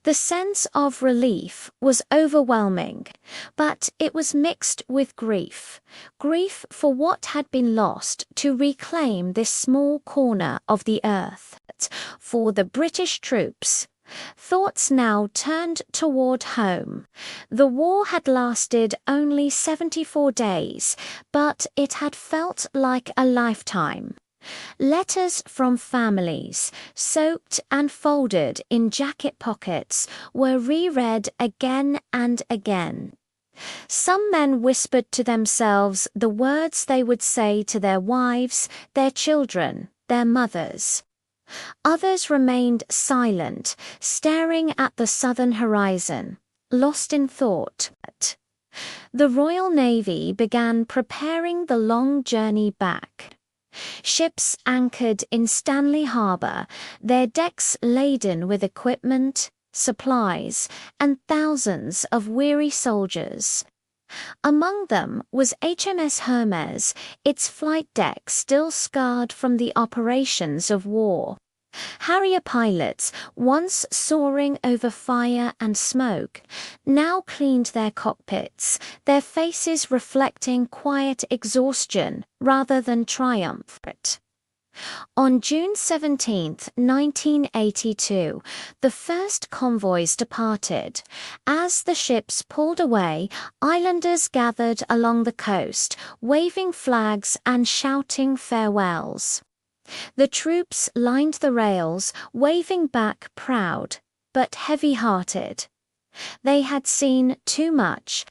The sense of relief was overwhelming, but it was mixed with grief. Grief for what had been lost to reclaim this small corner of the earth. For the British troops, thoughts now turned toward home. The war had lasted only 74 days, but it had felt like a lifetime. Letters from families, soaked and folded in jacket pockets, were reread again and again. Some men whispered to themselves the words they would say to their wives, their children, their mothers. Others remained silent, staring at the southern horizon, lost in thought. The Royal Navy began preparing the long journey back. Ships anchored in Stanley Harbour, their decks laden with equipment, supplies, and thousands of weary soldiers. Among them was HMS Hermes, its flight deck still scarred from the operations of war. Harrier pilots, once soaring over fire and smoke, now cleaned their cockpits, their faces reflecting quiet exhaustion rather than triumph. On June 17, 1982, the first convoys departed. As the ships pulled away, islanders gathered along the coast, waving flags and shouting farewells. The troops lined the rails, waving back proud, but heavy-hearted. They had seen too much.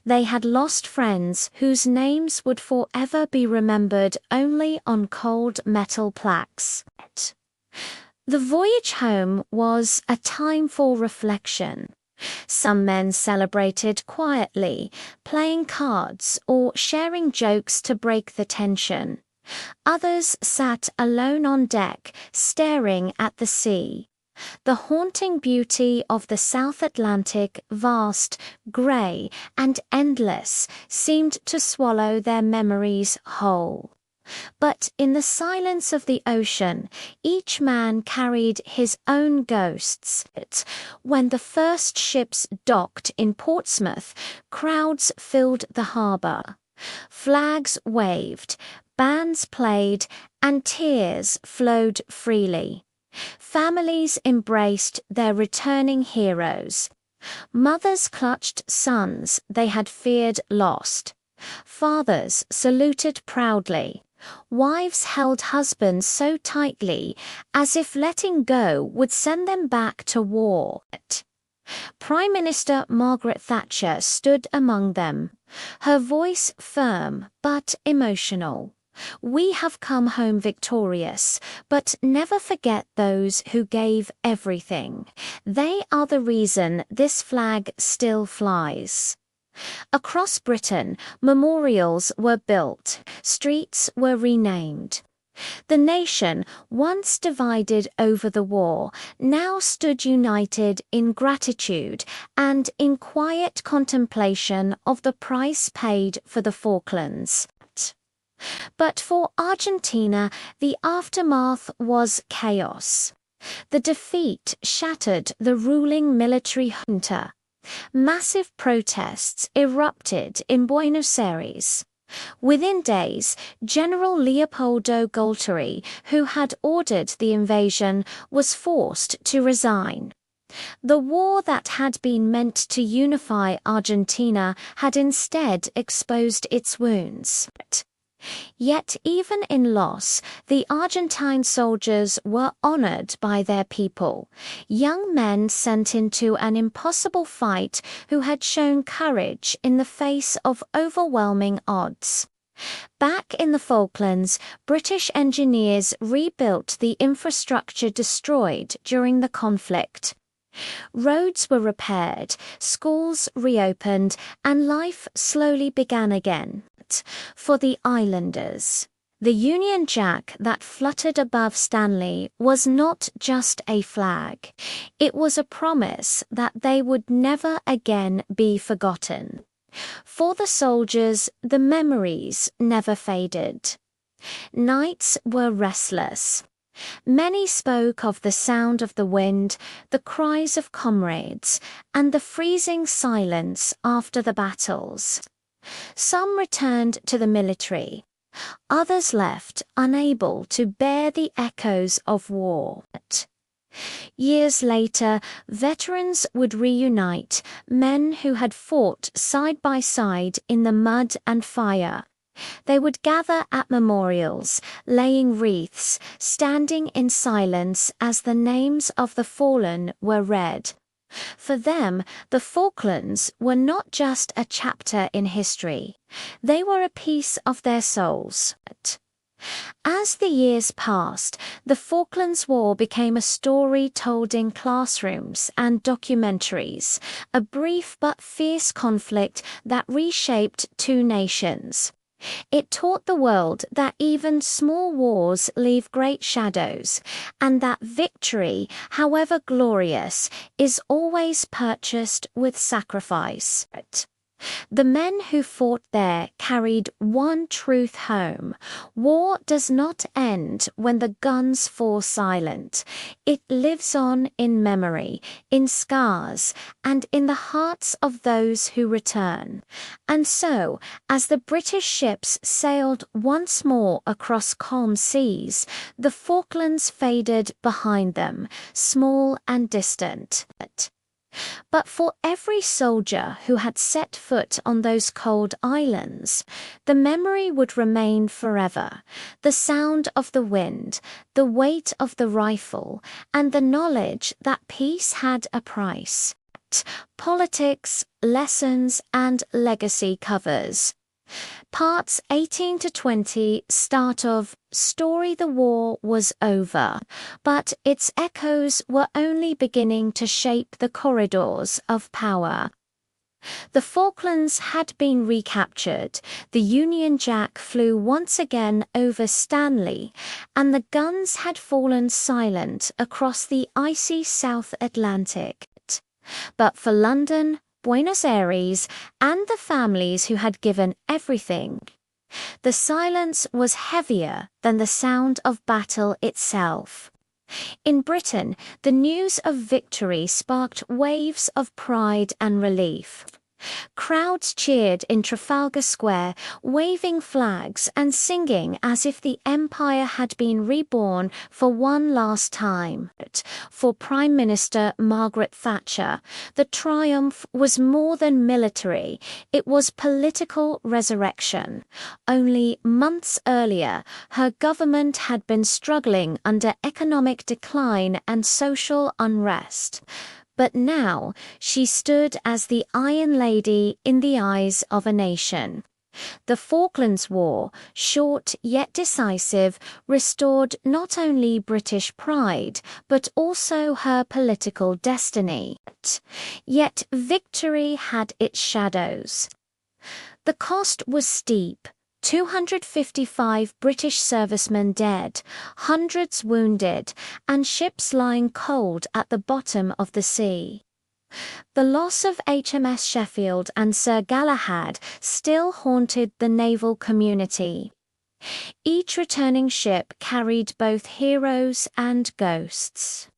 They had lost friends whose names would forever be remembered only on cold metal plaques. The voyage home was a time for reflection. Some men celebrated quietly, playing cards or sharing jokes to break the tension. Others sat alone on deck, staring at the sea. The haunting beauty of the South Atlantic, vast, grey, and endless, seemed to swallow their memories whole. But in the silence of the ocean, each man carried his own ghosts. When the first ships docked in Portsmouth, crowds filled the harbour. Flags waved, bands played, and tears flowed freely. Families embraced their returning heroes. Mothers clutched sons they had feared lost. Fathers saluted proudly. Wives held husbands so tightly, as if letting go would send them back to war. Prime Minister Margaret Thatcher stood among them, her voice firm but emotional. "We have come home victorious, but never forget those who gave everything. They are the reason this flag still flies." Across Britain, memorials were built, streets were renamed. The nation, once divided over the war, now stood united in gratitude and in quiet contemplation of the price paid for the Falklands. But for Argentina, the aftermath was chaos. The defeat shattered the ruling military junta. Massive protests erupted in Buenos Aires. Within days, General Leopoldo Galtieri, who had ordered the invasion, was forced to resign. The war that had been meant to unify Argentina had instead exposed its wounds. Yet even in loss, the Argentine soldiers were honored by their people, young men sent into an impossible fight who had shown courage in the face of overwhelming odds. Back in the Falklands, British engineers rebuilt the infrastructure destroyed during the conflict. Roads were repaired, schools reopened, and life slowly began again. For the islanders, the Union Jack that fluttered above Stanley was not just a flag. It was a promise that they would never again be forgotten. For the soldiers, the memories never faded. Nights were restless. Many spoke of the sound of the wind, the cries of comrades, and the freezing silence after the battles. Some returned to the military. Others left, unable to bear the echoes of war. Years later, veterans would reunite, men who had fought side by side in the mud and fire. They would gather at memorials, laying wreaths, standing in silence as the names of the fallen were read. For them, the Falklands were not just a chapter in history. They were a piece of their souls. As the years passed, the Falklands War became a story told in classrooms and documentaries, a brief but fierce conflict that reshaped two nations. It taught the world that even small wars leave great shadows, and that victory, however glorious, is always purchased with sacrifice. The men who fought there carried one truth home: war does not end when the guns fall silent. It lives on in memory, in scars, and in the hearts of those who return. And so, as the British ships sailed once more across calm seas, the Falklands faded behind them, small and distant. But for every soldier who had set foot on those cold islands, the memory would remain forever: the sound of the wind, the weight of the rifle, and the knowledge that peace had a price. Politics, Lessons and Legacy covers. Parts 18 to 20 start of Story the War was over, but its echoes were only beginning to shape the corridors of power. The Falklands had been recaptured, the Union Jack flew once again over Stanley, and the guns had fallen silent across the icy South Atlantic. But for London, Buenos Aires, and the families who had given everything, the silence was heavier than the sound of battle itself. In Britain, the news of victory sparked waves of pride and relief. Crowds cheered in Trafalgar Square, waving flags and singing as if the empire had been reborn for one last time. For Prime Minister Margaret Thatcher, the triumph was more than military, it was political resurrection. Only months earlier, her government had been struggling under economic decline and social unrest. But now she stood as the Iron Lady in the eyes of a nation. The Falklands War, short yet decisive, restored not only British pride, but also her political destiny. Yet victory had its shadows. The cost was steep. 255 British servicemen dead, hundreds wounded, and ships lying cold at the bottom of the sea. The loss of HMS Sheffield and Sir Galahad still haunted the naval community. Each returning ship carried both heroes and ghosts.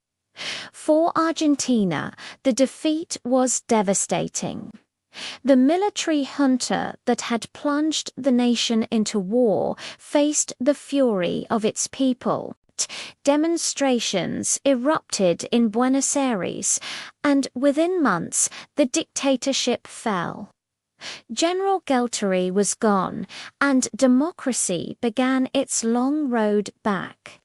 For Argentina, the defeat was devastating. The military junta that had plunged the nation into war faced the fury of its people. Demonstrations erupted in Buenos Aires, and within months the dictatorship fell. General Gelteri was gone, and democracy began its long road back.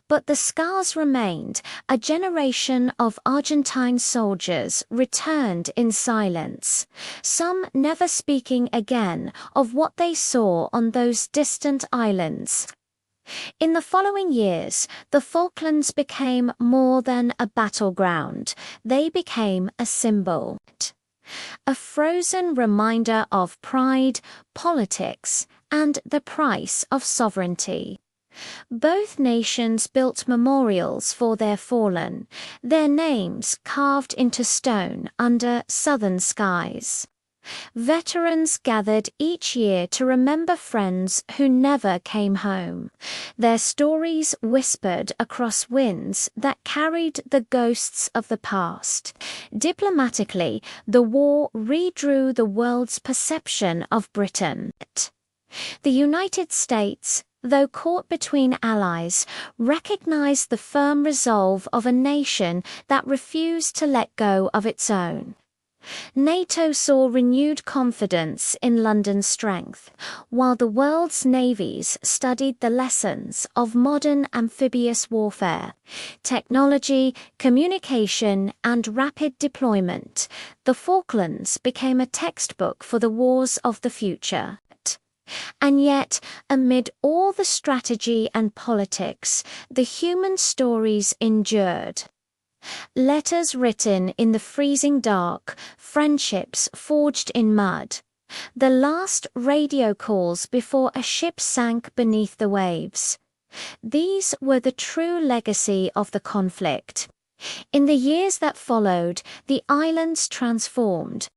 But the scars remained. A generation of Argentine soldiers returned in silence, some never speaking again of what they saw on those distant islands. In the following years, the Falklands became more than a battleground. They became a symbol. A frozen reminder of pride, politics, and the price of sovereignty. Both nations built memorials for their fallen, their names carved into stone under southern skies. Veterans gathered each year to remember friends who never came home, their stories whispered across winds that carried the ghosts of the past. Diplomatically, the war redrew the world's perception of Britain. The United States, though caught between allies, recognized the firm resolve of a nation that refused to let go of its own. NATO saw renewed confidence in London's strength, while the world's navies studied the lessons of modern amphibious warfare, technology, communication, and rapid deployment. The Falklands became a textbook for the wars of the future. And yet, amid all the strategy and politics, the human stories endured. Letters written in the freezing dark, friendships forged in mud. The last radio calls before a ship sank beneath the waves. These were the true legacy of the conflict. In the years that followed, the islands transformed.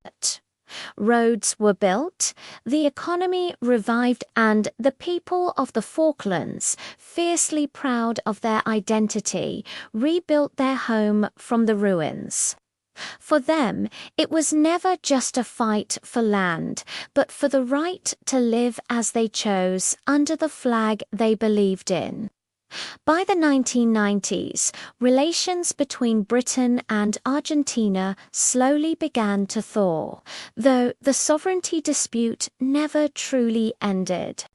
Roads were built, the economy revived, and the people of the Falklands, fiercely proud of their identity, rebuilt their home from the ruins. For them, it was never just a fight for land, but for the right to live as they chose under the flag they believed in. By the 1990s, relations between Britain and Argentina slowly began to thaw, though the sovereignty dispute never truly ended.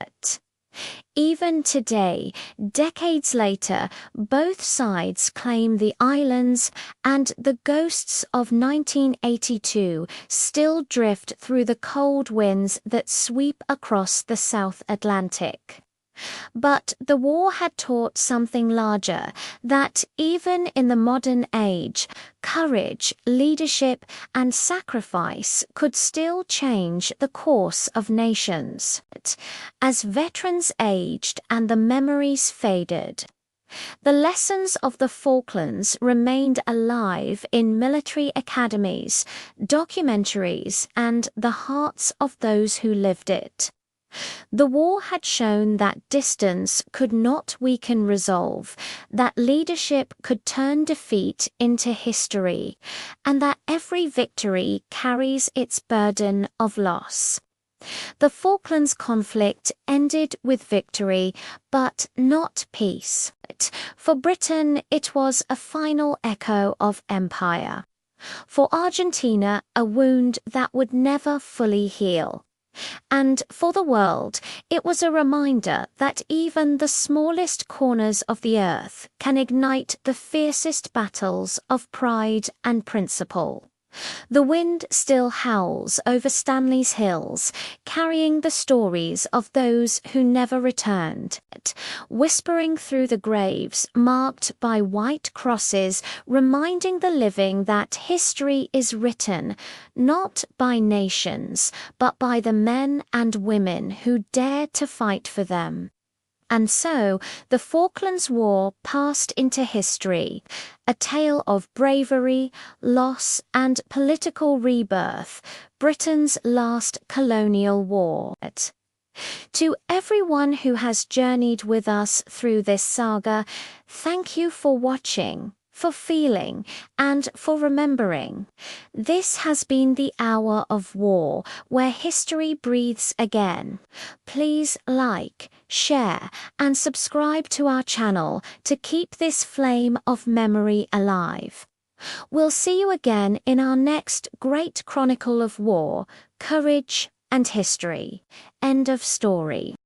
Even today, decades later, both sides claim the islands, and the ghosts of 1982 still drift through the cold winds that sweep across the South Atlantic. But the war had taught something larger, that even in the modern age, courage, leadership, and sacrifice could still change the course of nations. As veterans aged and the memories faded, the lessons of the Falklands remained alive in military academies, documentaries, and the hearts of those who lived it. The war had shown that distance could not weaken resolve, that leadership could turn defeat into history, and that every victory carries its burden of loss. The Falklands conflict ended with victory, but not peace. For Britain, it was a final echo of empire. For Argentina, a wound that would never fully heal. And for the world, it was a reminder that even the smallest corners of the earth can ignite the fiercest battles of pride and principle. The wind still howls over Stanley's hills, carrying the stories of those who never returned, whispering through the graves marked by white crosses, reminding the living that history is written not by nations, but by the men and women who dared to fight for them. And so, the Falklands War passed into history, a tale of bravery, loss, and political rebirth, Britain's last colonial war. To everyone who has journeyed with us through this saga, thank you for watching, for feeling, and for remembering. This has been the Hour of War, where history breathes again. Please like, share, and subscribe to our channel to keep this flame of memory alive. We'll see you again in our next great chronicle of war, courage, and history. End of story.